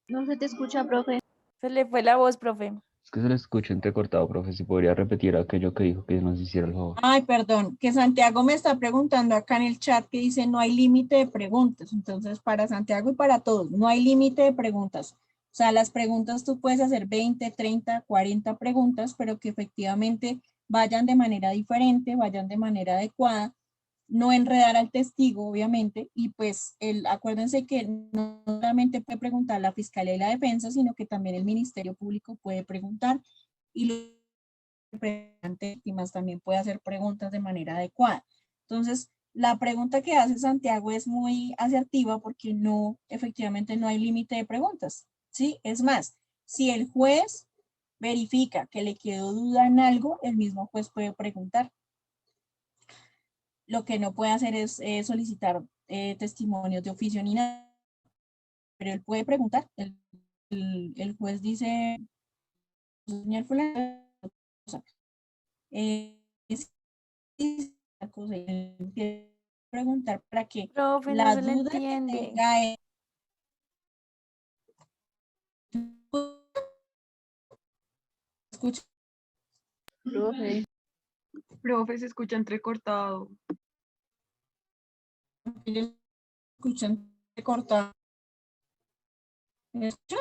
No se te escucha, profe. Se le fue la voz, profe. Es que se le escucha entrecortado, profe. Si podría repetir aquello que dijo que nos hiciera el favor. Ay, perdón, que Santiago me está preguntando acá en el chat que dice no hay límite de preguntas. Entonces, para Santiago y para todos, no hay límite de preguntas. O sea, las preguntas tú puedes hacer 20, 30, 40 preguntas, pero que efectivamente vayan de manera diferente, vayan de manera adecuada, no enredar al testigo, obviamente, y pues acuérdense que no solamente puede preguntar la Fiscalía y la Defensa, sino que también el Ministerio Público puede preguntar, y los víctimas también puede hacer preguntas de manera adecuada. Entonces, la pregunta que hace Santiago es muy asertiva, porque no, efectivamente no hay límite de preguntas, ¿sí? Es más, si el juez verifica que le quedó duda en algo, el mismo juez puede preguntar. Lo que no puede hacer es solicitar testimonios de oficio ni nada, pero él puede preguntar. El juez dice, señor fulano, es cosa, y preguntar para que Profe, no la se le duda que entiende. tenga él, escucha, Profe. Profe, se escucha entrecortado. ellos escuchan cortado. ¿Me escucha?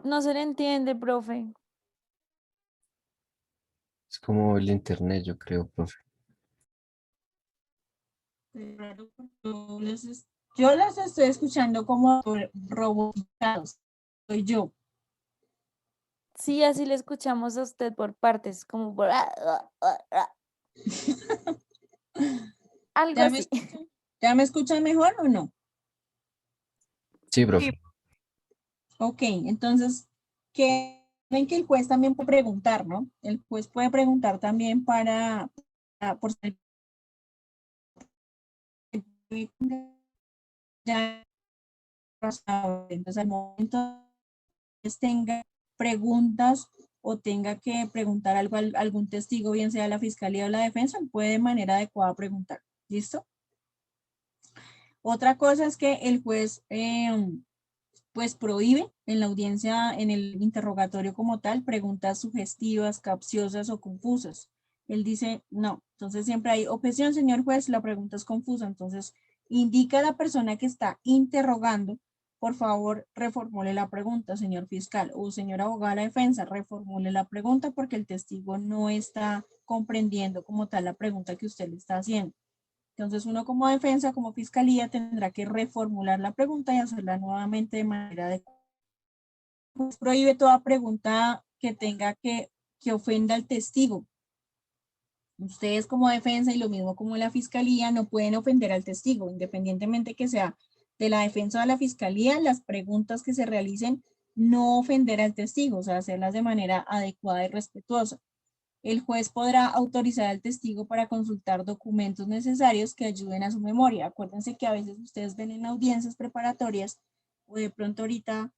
No se le entiende, profe. Es como el internet, yo creo, profe. Yo las estoy escuchando como robotizados. Soy yo. Sí, así le escuchamos a usted por partes, como por... algo ¿Ya me así. escuchan? ¿Ya me escuchan mejor o no? Sí, profe. Ok, entonces, ven que el juez también puede preguntar, ¿no? El juez puede preguntar también por ser ya pasado. Entonces, al momento que tenga preguntas o tenga que preguntar algo a algún testigo, bien sea la fiscalía o la defensa, puede de manera adecuada preguntar. ¿Listo? Otra cosa es que el juez pues prohíbe en la audiencia, en el interrogatorio como tal, preguntas sugestivas, capciosas o confusas. Él dice, no. Entonces siempre hay objeción, señor juez, la pregunta es confusa. Entonces indica a la persona que está interrogando, por favor, reformule la pregunta, señor fiscal, o señor abogado de la defensa, reformule la pregunta porque el testigo no está comprendiendo como tal la pregunta que usted le está haciendo. Entonces uno como defensa, como fiscalía, tendrá que reformular la pregunta y hacerla nuevamente de manera adecuada. Pues prohíbe toda pregunta que tenga que ofenda al testigo. Ustedes como defensa y lo mismo como la fiscalía no pueden ofender al testigo, independientemente que sea de la defensa o de la fiscalía, las preguntas que se realicen no ofender al testigo, o sea, hacerlas de manera adecuada y respetuosa. El juez podrá autorizar al testigo para consultar documentos necesarios que ayuden a su memoria. Acuérdense que a veces ustedes ven en audiencias preparatorias o de pronto ahorita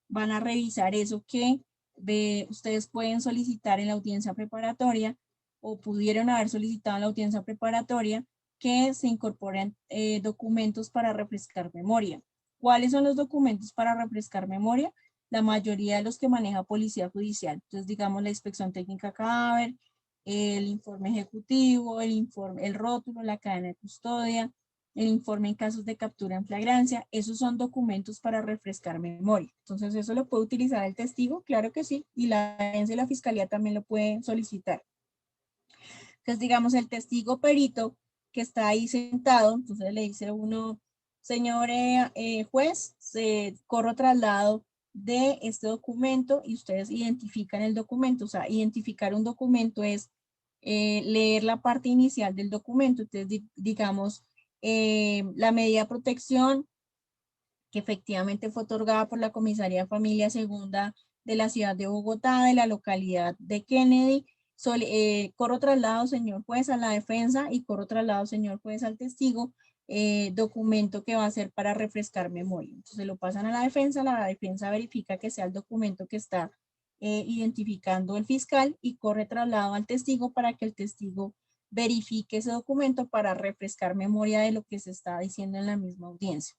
van a revisar eso que ustedes pueden solicitar en la audiencia preparatoria o pudieron haber solicitado en la audiencia preparatoria que se incorporen documentos para refrescar memoria. ¿Cuáles son los documentos para refrescar memoria? La mayoría de los que maneja Policía Judicial. Entonces, digamos, la inspección técnica cadáver, el informe ejecutivo, el rótulo, la cadena de custodia, el informe en casos de captura en flagrancia. Esos son documentos para refrescar memoria. Entonces, ¿eso lo puede utilizar el testigo? Claro que sí. Y la defensa y la fiscalía también lo pueden solicitar. Entonces, digamos, el testigo perito que está ahí sentado, entonces le dice uno, señor juez, corro traslado de este documento y ustedes identifican el documento. O sea, identificar un documento es leer la parte inicial del documento. Entonces, digamos, la medida de protección que efectivamente fue otorgada por la Comisaría de Familia Segunda de la ciudad de Bogotá, de la localidad de Kennedy. Corro traslado, señor juez, a la defensa y corro traslado, señor juez, al testigo, documento que va a ser para refrescar memoria. Entonces lo pasan a la defensa verifica que sea el documento que está identificando el fiscal y corre traslado al testigo para que el testigo verifique ese documento para refrescar memoria de lo que se está diciendo en la misma audiencia.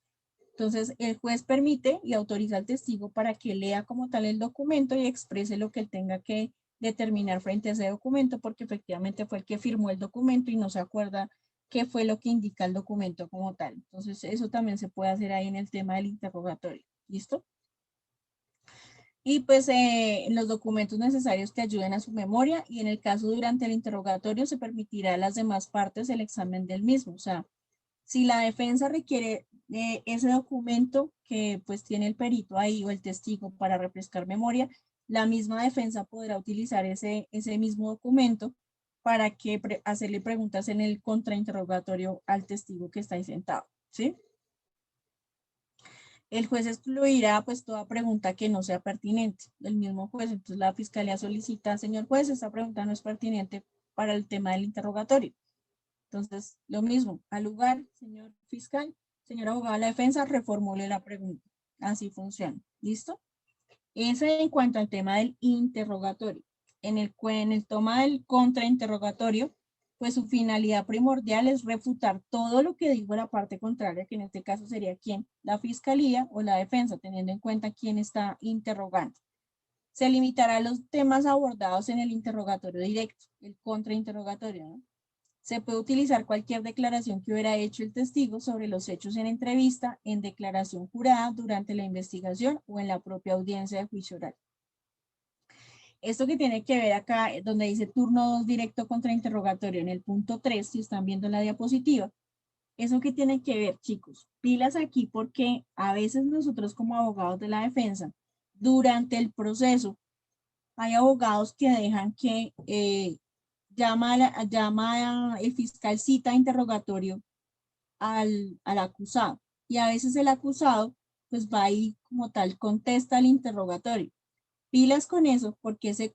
Entonces, el juez permite y autoriza al testigo para que lea como tal el documento y exprese lo que él tenga que determinar frente a ese documento, porque efectivamente fue el que firmó el documento y no se acuerda qué fue lo que indica el documento como tal. Entonces, eso también se puede hacer ahí en el tema del interrogatorio. ¿Listo? Y pues los documentos necesarios que ayuden a su memoria y en el caso durante el interrogatorio se permitirá a las demás partes el examen del mismo. O sea, si la defensa requiere ese documento que pues tiene el perito ahí o el testigo para refrescar memoria, la misma defensa podrá utilizar ese mismo documento para que hacerle preguntas en el contrainterrogatorio al testigo que está ahí sentado, ¿sí? El juez excluirá pues toda pregunta que no sea pertinente. El mismo juez, entonces la fiscalía solicita, señor juez, esta pregunta no es pertinente para el tema del interrogatorio. Entonces, lo mismo, al lugar, señor fiscal, señor abogado de la defensa, reformule la pregunta. Así funciona. ¿Listo? Ese en cuanto al tema del interrogatorio. En el toma del contrainterrogatorio, pues su finalidad primordial es refutar todo lo que dijo la parte contraria, que en este caso sería quién, la fiscalía o la defensa, teniendo en cuenta quién está interrogando. Se limitará a los temas abordados en el interrogatorio directo, el contrainterrogatorio, ¿no? Se puede utilizar cualquier declaración que hubiera hecho el testigo sobre los hechos en entrevista, en declaración jurada, durante la investigación o en la propia audiencia de juicio oral. Esto que tiene que ver acá, donde dice turno 2 directo contra interrogatorio, en el punto 3, si están viendo la diapositiva, eso que tiene que ver, chicos, pilas aquí porque a veces nosotros como abogados de la defensa, durante el proceso, Hay abogados que dejan que el fiscal cita interrogatorio al acusado. Y a veces el acusado pues va y como tal contesta el interrogatorio. Pilas con eso, porque ese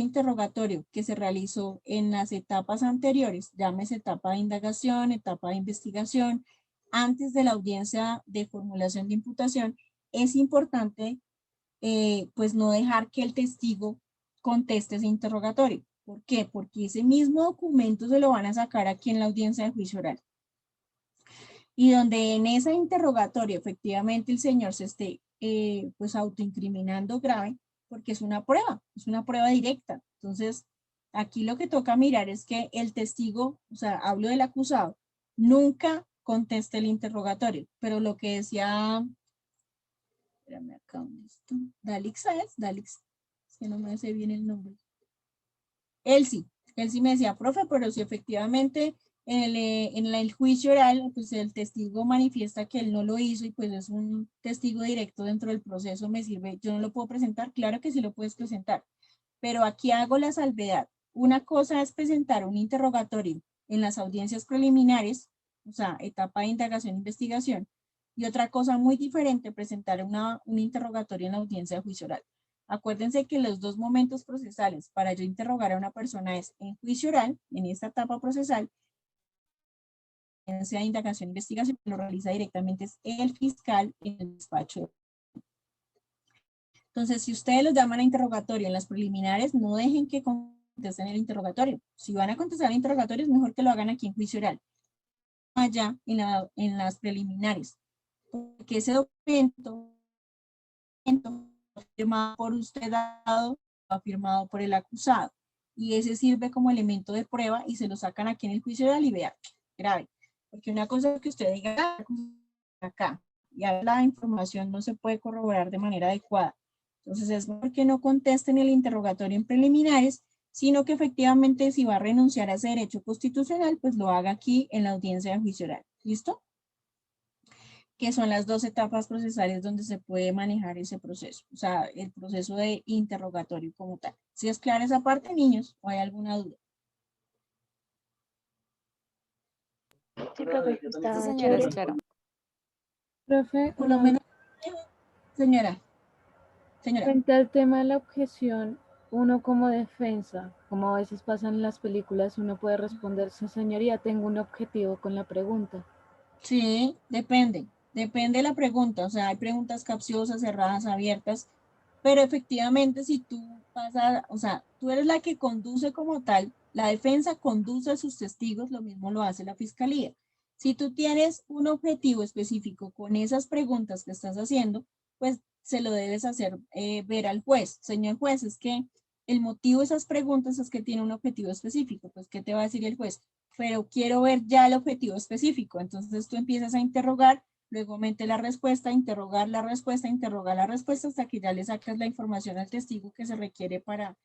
interrogatorio que se realizó en las etapas anteriores, llámese etapa de indagación, etapa de investigación, antes de la audiencia de formulación de imputación, es importante pues no dejar que el testigo conteste ese interrogatorio. ¿Por qué? Porque ese mismo documento se lo van a sacar aquí en la audiencia de juicio oral. Y donde en ese interrogatorio efectivamente el señor se esté pues autoincriminando grave, porque es una prueba directa. Entonces, aquí lo que toca mirar es que el testigo, o sea, hablo del acusado, nunca conteste el interrogatorio, pero lo que decía, espérame acá, ¿dónde está? Dalix, es que no me sé bien el nombre. Él sí me decía, profe, pero si efectivamente en el juicio oral, pues el testigo manifiesta que él no lo hizo y pues es un testigo directo dentro del proceso, me sirve, yo no lo puedo presentar, claro que sí lo puedes presentar, pero aquí hago la salvedad. Una cosa es presentar un interrogatorio en las audiencias preliminares, o sea, etapa de indagación e investigación, y otra cosa muy diferente, presentar un interrogatorio en la audiencia de juicio oral. Acuérdense que los dos momentos procesales para yo interrogar a una persona es en juicio oral, en esta etapa procesal, sea indagación e investigación, lo realiza directamente es el fiscal en el despacho. Entonces, si ustedes los llaman a interrogatorio en las preliminares, no dejen que contesten el interrogatorio. Si van a contestar el interrogatorio, es mejor que lo hagan aquí en juicio oral, allá en las preliminares, porque ese documento firmado por usted dado, firmado por el acusado, y ese sirve como elemento de prueba y se lo sacan aquí en el juicio oral y vea, grave, porque una cosa es que usted diga acá, y la información no se puede corroborar de manera adecuada. Entonces es mejor que no contesten el interrogatorio en preliminares, sino que efectivamente si va a renunciar a ese derecho constitucional, pues lo haga aquí en la audiencia de juicio oral. ¿Listo? Que son las dos etapas procesales donde se puede manejar ese proceso, o sea, el proceso de interrogatorio como tal. ¿Sí es clara esa parte, niños? ¿O hay alguna duda? Sí, profe, Sí, está señora, es chévere. claro. Profe, Por lo menos, señora. frente al tema de la objeción, uno como defensa, como a veces pasa en las películas, uno puede responder, sí, señoría, tengo un objetivo con la pregunta. Sí, depende de la pregunta, o sea, hay preguntas capciosas, cerradas, abiertas, pero efectivamente si tú pasas, o sea, tú eres la que conduce como tal, la defensa conduce a sus testigos, lo mismo lo hace la fiscalía. Si tú tienes un objetivo específico con esas preguntas que estás haciendo, pues se lo debes hacer ver al juez. Señor juez, es que el motivo de esas preguntas es que tiene un objetivo específico, pues ¿qué te va a decir el juez? Pero quiero ver ya el objetivo específico. Entonces tú empiezas a interrogar, luego mete la respuesta, interrogar la respuesta, hasta que ya le sacas la información al testigo que se requiere para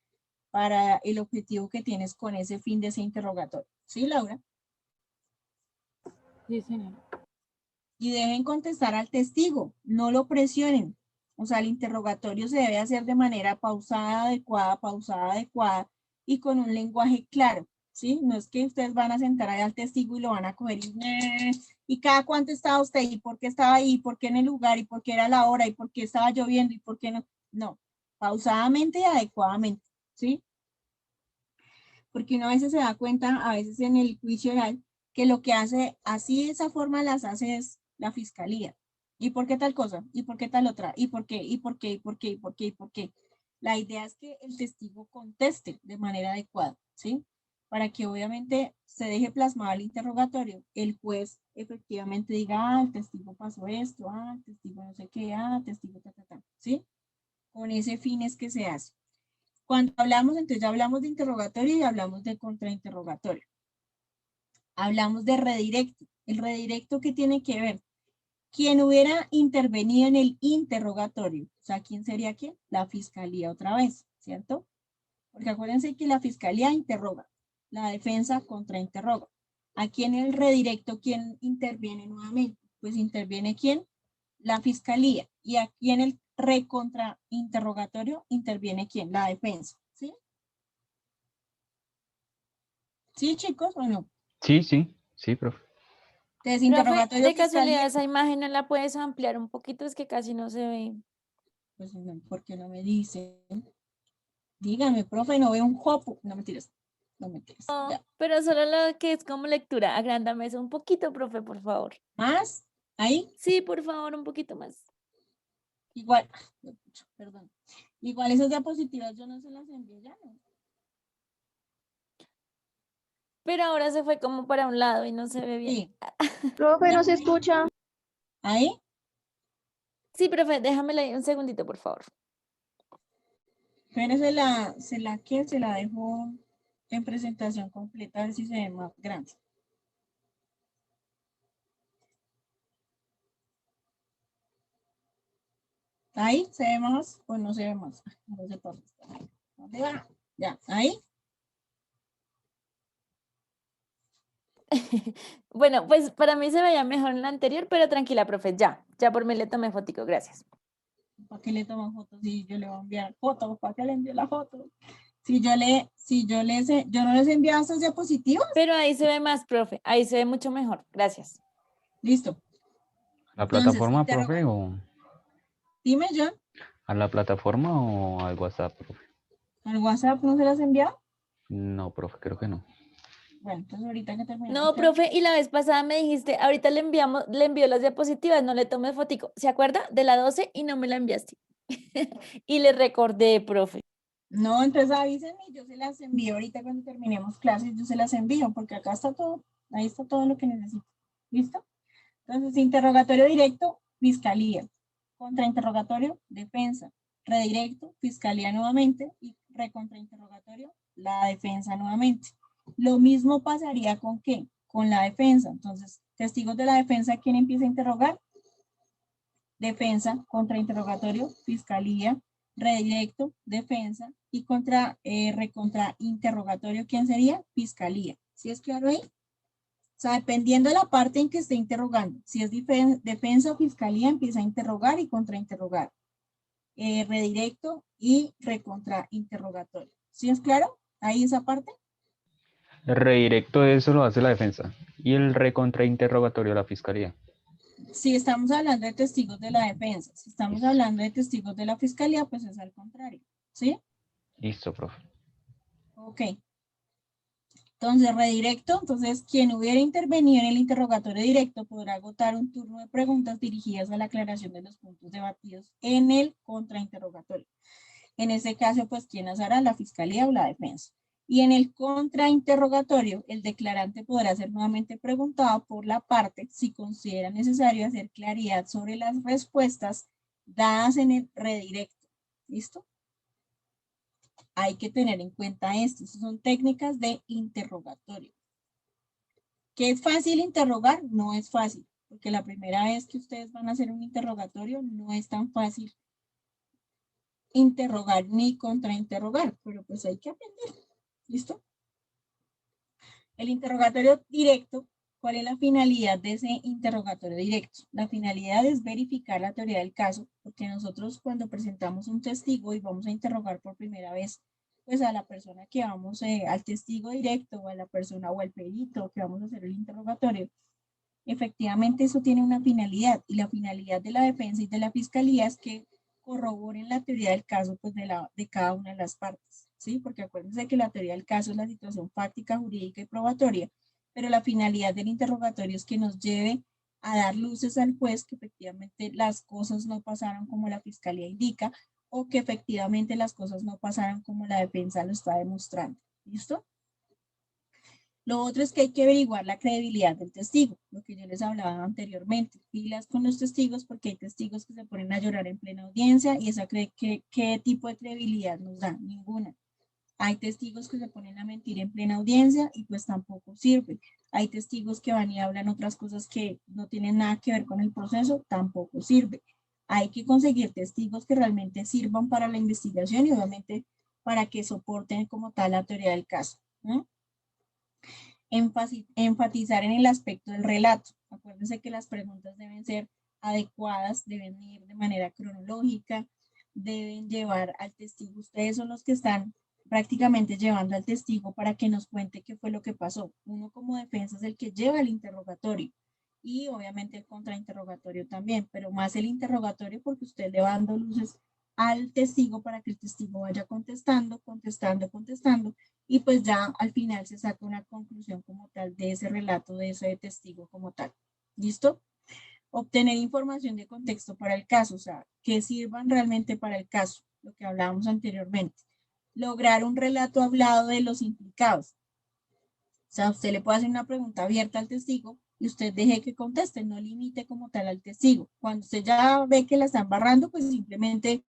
el objetivo que tienes con ese fin de ese interrogatorio. ¿Sí, Laura? Sí, señora. Y dejen contestar al testigo, no lo presionen. O sea, el interrogatorio se debe hacer de manera pausada, adecuada y con un lenguaje claro. ¿Sí? No es que ustedes van a sentar ahí al testigo y lo van a coger y cada cuánto estaba usted y por qué estaba ahí, por qué en el lugar y por qué era la hora y por qué estaba lloviendo y por qué no. No, pausadamente y adecuadamente, ¿sí? Porque uno a veces se da cuenta, a veces en el juicio oral, que lo que hace, así de esa forma las hace es la fiscalía. ¿Y por qué tal cosa? ¿Y por qué tal otra? ¿Y por qué? ¿Y por qué? ¿Y por qué? ¿Y por qué? ¿Y por qué? La idea es que el testigo conteste de manera adecuada, ¿sí? Para que obviamente se deje plasmado el interrogatorio, el juez efectivamente diga, ah, el testigo pasó esto, ah, el testigo no sé qué, ah, el testigo ¿sí? Con ese fin es que se hace. Cuando hablamos, entonces ya hablamos de interrogatorio y hablamos de contrainterrogatorio. Hablamos de redirecto. El redirecto, ¿qué tiene que ver? Quien hubiera intervenido en el interrogatorio, o sea, ¿quién sería quién? La fiscalía otra vez, ¿cierto? Porque acuérdense que la fiscalía interroga, la defensa contrainterroga. Aquí en el redirecto, ¿quién interviene nuevamente? Pues interviene ¿quién? La fiscalía. Y aquí en el recontrainterrogatorio interviene ¿quién? La defensa, ¿sí? ¿Sí, chicos, o no? Sí, sí, sí, profe. Entonces, Profe, interrogatorio de casualidad fiscalía. esa imagen no la puedes ampliar un poquito, es que casi no se ve. Pues no, ¿por qué no me dicen? Dígame, profe, no veo un jopo. No mentiras. No mentiras. Ya. Pero solo lo que es como lectura, agrándame eso un poquito, profe, por favor. ¿Más? ¿Ahí? Sí, por favor, un poquito más. Igual, perdón. Igual esas diapositivas yo no se las envié ya, ¿no? Pero ahora se fue como para un lado y no se ve bien. Sí. Profe, no se escucha. ¿Ahí? Sí, profe, déjamela ahí un segundito, por favor. Pero se la dejo en presentación completa, a ver si se ve más grande. ¿Ahí se ve más o no se ve más? No sé por qué. ¿Dónde va? Ya, ¿ahí? Bueno, pues para mí se veía mejor en la anterior, pero tranquila, profe, ya por mí le tomé fotico, gracias. ¿Para qué le toman fotos si yo le voy a enviar fotos? ¿Para qué le envío la foto? Yo no les envío esas diapositivas. Pero ahí se ve más, profe, ahí se ve mucho mejor, gracias. Listo. ¿La Entonces, plataforma, profe, o dime, John, a la plataforma o al WhatsApp, profe? ¿al WhatsApp no se las enviado? No, profe, creo que no. Bueno, entonces ahorita que terminemos. No, profe, y la vez pasada me dijiste, ahorita le envió las diapositivas, no le tomé fotico. ¿Se acuerda? De la 12 y no me la enviaste. Y le recordé, profe. No, entonces avísenme, yo se las envío ahorita cuando terminemos clases, yo se las envío, porque acá está todo, ahí está todo lo que necesito. ¿Listo? Entonces, interrogatorio directo, fiscalía. Contrainterrogatorio, defensa. Redirecto, fiscalía nuevamente. Y recontrainterrogatorio, la defensa nuevamente. Lo mismo pasaría con ¿qué? Con la defensa. Entonces, testigos de la defensa, ¿quién empieza a interrogar? Defensa, contrainterrogatorio, fiscalía, redirecto, defensa y recontrainterrogatorio, ¿quién sería? Fiscalía. ¿Sí es claro ahí? O sea, dependiendo de la parte en que esté interrogando, si es defensa o fiscalía, empieza a interrogar y contrainterrogar. Redirecto y recontrainterrogatorio. ¿Sí es claro? Ahí esa parte. El redirecto eso lo hace la defensa y el recontrainterrogatorio la fiscalía. Si estamos hablando de testigos de la defensa, si estamos hablando de testigos de la fiscalía, pues es al contrario. ¿Sí? Listo, profe. Ok. Entonces, redirecto, entonces quien hubiera intervenido en el interrogatorio directo podrá agotar un turno de preguntas dirigidas a la aclaración de los puntos debatidos en el contrainterrogatorio. En este caso, pues, ¿quién las hará? La fiscalía o la defensa. Y en el contrainterrogatorio, el declarante podrá ser nuevamente preguntado por la parte si considera necesario hacer claridad sobre las respuestas dadas en el redirecto. ¿Listo? Hay que tener en cuenta esto. Estas son técnicas de interrogatorio. ¿Que es fácil interrogar? No es fácil, porque la primera vez que ustedes van a hacer un interrogatorio no es tan fácil interrogar ni contrainterrogar, pero pues hay que aprender. ¿Listo? El interrogatorio directo, ¿cuál es la finalidad de ese interrogatorio directo? La finalidad es verificar la teoría del caso, porque nosotros cuando presentamos un testigo y vamos a interrogar por primera vez, pues a la persona que vamos, al testigo directo o a la persona o al perito que vamos a hacer el interrogatorio, efectivamente eso tiene una finalidad y la finalidad de la defensa y de la fiscalía es que corroboren la teoría del caso pues de cada una de las partes, ¿sí? Porque acuérdense que la teoría del caso es la situación fáctica, jurídica y probatoria, pero la finalidad del interrogatorio es que nos lleve a dar luces al juez que efectivamente las cosas no pasaron como la fiscalía indica o que efectivamente las cosas no pasaron como la defensa lo está demostrando. ¿Listo? Lo otro es que hay que averiguar la credibilidad del testigo, lo que yo les hablaba anteriormente. Pilas con los testigos porque hay testigos que se ponen a llorar en plena audiencia y esa ¿qué tipo de credibilidad nos da? Ninguna. Hay testigos que se ponen a mentir en plena audiencia y pues tampoco sirve. Hay testigos que van y hablan otras cosas que no tienen nada que ver con el proceso, tampoco sirve. Hay que conseguir testigos que realmente sirvan para la investigación y obviamente para que soporten como tal la teoría del caso, ¿no? Enfatizar en el aspecto del relato. Acuérdense que las preguntas deben ser adecuadas, deben ir de manera cronológica, deben llevar al testigo. Ustedes son los que están prácticamente llevando al testigo para que nos cuente qué fue lo que pasó. Uno como defensa es el que lleva el interrogatorio y obviamente el contrainterrogatorio también, pero más el interrogatorio porque usted le va dando luces al testigo para que el testigo vaya contestando y pues ya al final se saca una conclusión como tal de ese relato, de ese testigo como tal. ¿Listo? Obtener información de contexto para el caso, o sea, que sirvan realmente para el caso, lo que hablábamos anteriormente. Lograr un relato hablado de los implicados. O sea, usted le puede hacer una pregunta abierta al testigo y usted deje que conteste, no limite como tal al testigo. Cuando usted ya ve que la están barrando, pues simplemente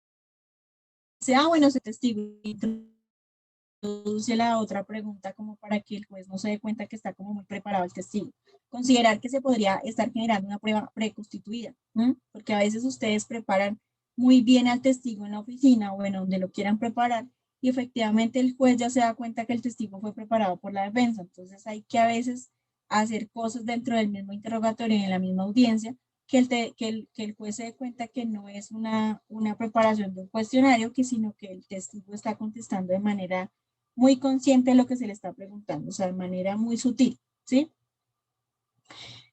dice, bueno, ese testigo introduce la otra pregunta como para que el juez no se dé cuenta que está como muy preparado el testigo. Considerar que se podría estar generando una prueba preconstituida, porque a veces ustedes preparan muy bien al testigo en la oficina o en donde lo quieran preparar y efectivamente el juez ya se da cuenta que el testigo fue preparado por la defensa. Entonces hay que a veces hacer cosas dentro del mismo interrogatorio y en la misma audiencia que el juez se dé cuenta que no es una preparación de un cuestionario, sino que el testigo está contestando de manera muy consciente de lo que se le está preguntando, o sea, de manera muy sutil, ¿sí?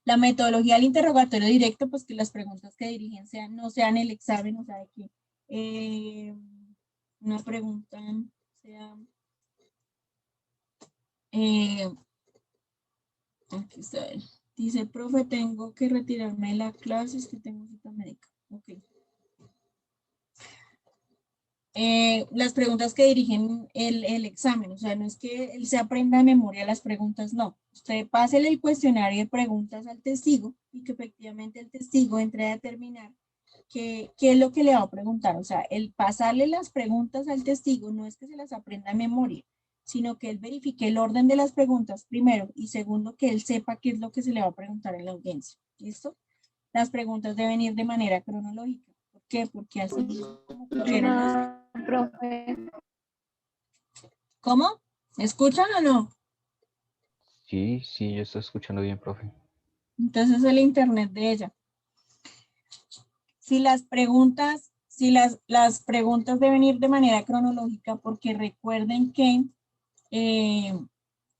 La metodología del interrogatorio directo, pues que las preguntas que dirigen no sean el examen, o sea, de que una pregunta sea, aquí está, dice, profe, tengo que retirarme de la clase, es que tengo cita médica, ok. Las preguntas que dirigen el examen, o sea, no es que él se aprenda de memoria las preguntas, no. Usted pásele el cuestionario de preguntas al testigo y que efectivamente el testigo entre a determinar qué es lo que le va a preguntar. O sea, el pasarle las preguntas al testigo no es que se las aprenda de memoria, sino que él verifique el orden de las preguntas primero y segundo que él sepa qué es lo que se le va a preguntar en la audiencia. ¿Listo? Las preguntas deben ir de manera cronológica. ¿Por qué? Porque así como ocurrieron las... Profe, ¿Cómo? ¿Me escuchan o no? Sí, sí, yo estoy escuchando bien, profe. Entonces el internet de ella. Si las preguntas deben ir de manera cronológica, porque recuerden que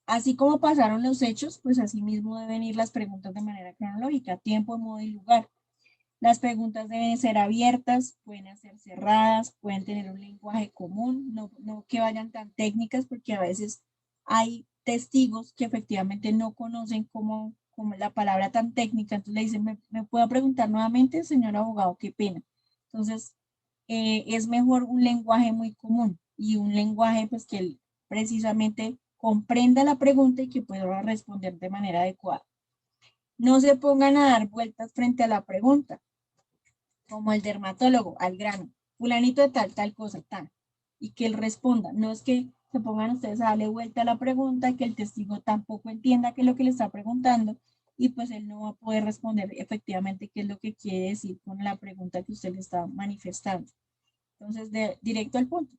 así como pasaron los hechos, pues así mismo deben ir las preguntas de manera cronológica, tiempo, modo y lugar. Las preguntas deben ser abiertas, pueden ser cerradas, pueden tener un lenguaje común, no que vayan tan técnicas, porque a veces hay testigos que efectivamente no conocen como la palabra tan técnica, entonces le dicen, ¿me puedo preguntar nuevamente, señor abogado? Qué pena. Entonces, es mejor un lenguaje muy común y un lenguaje pues que él precisamente comprenda la pregunta y que pueda responder de manera adecuada. No se pongan a dar vueltas frente a la pregunta, como el dermatólogo, al grano, fulanito de tal cosa, tal, y que él responda. No es que se pongan ustedes a darle vuelta a la pregunta, que el testigo tampoco entienda qué es lo que le está preguntando, y pues él no va a poder responder efectivamente qué es lo que quiere decir con la pregunta que usted le está manifestando. Entonces, directo al punto.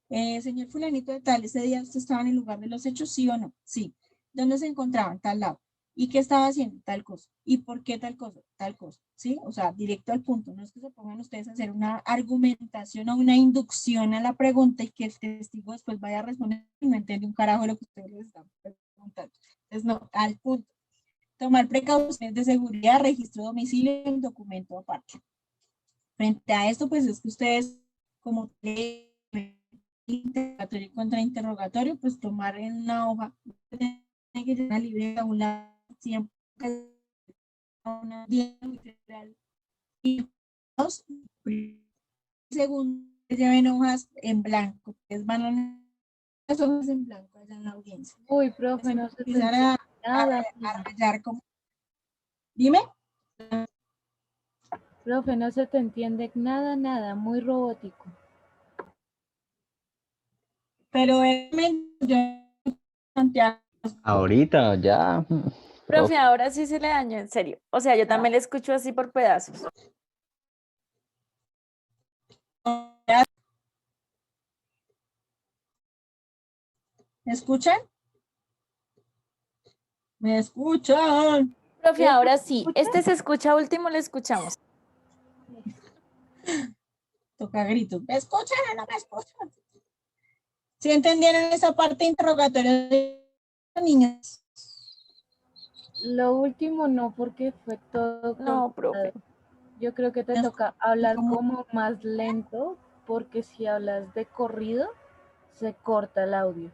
Señor fulanito de tal, ese día usted estaba en el lugar de los hechos, ¿sí o no? Sí. ¿Dónde se encontraban? Tal lado. ¿Y qué estaba haciendo? Tal cosa. ¿Y por qué tal cosa? Tal cosa. ¿Sí? O sea, directo al punto. No es que se pongan ustedes a hacer una argumentación o una inducción a la pregunta y que el testigo después vaya a responder y no entiende un carajo de lo que ustedes les están preguntando. Entonces, no, al punto. Tomar precauciones de seguridad, registro de domicilio y un documento aparte. Frente a esto, pues es que ustedes, como interrogatorio y contrainterrogatorio, pues tomar en una hoja, tiene que ser una libreta, un lado, siempre una literal, y dos, segundo, lleven hojas en blanco, es van a las hojas en blanco allá en la audiencia. Uy, profe, no se Empezar entiende a nada. rayar como, dime. Profe, no se te entiende nada, nada, muy robótico. Pero yo Santiago, Ahorita, ya. Profe, Profe. ahora sí se le dañó, en serio. O sea, yo también le escucho así por pedazos. ¿me escuchan? ¿Me escuchan? Profe, ahora sí, este se escucha último, le escuchamos. Toca gritos. ¿Me escuchan o no me escuchan? ¿Sí entendieron esa parte interrogatoria de los niños? Lo último no, porque fue todo No, profe. cortado. Yo creo que te toca hablar como más lento, porque si hablas de corrido, se corta el audio.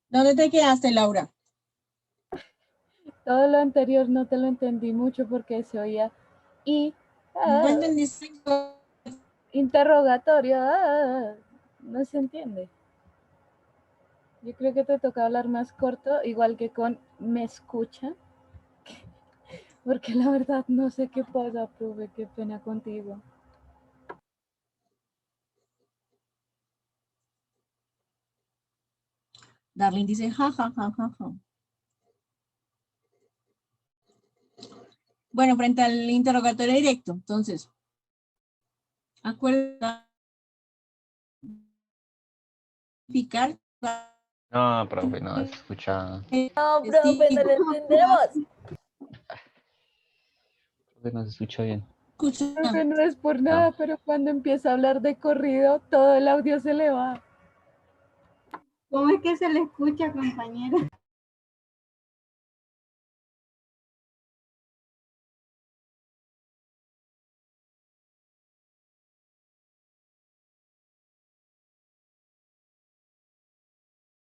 ¿Dónde te quedaste, Laura? Todo lo anterior no te lo entendí mucho porque se oía y ¿No entendiste? interrogatorio, no se entiende. Yo creo que te toca hablar más corto, igual que con me escucha, porque la verdad no sé qué pasa, profe, qué pena contigo. Darlene dice, ja, ja, ja, ja, ja. Bueno, frente al interrogatorio directo, entonces, acuerda identificar. No, profe, no, se escucha. No, profe, no lo entendemos. Profe, no se escucha bien. Escucha. Creo que no es por nada, pero cuando empieza a hablar de corrido, todo el audio se le va. ¿Cómo es que se le escucha, compañera?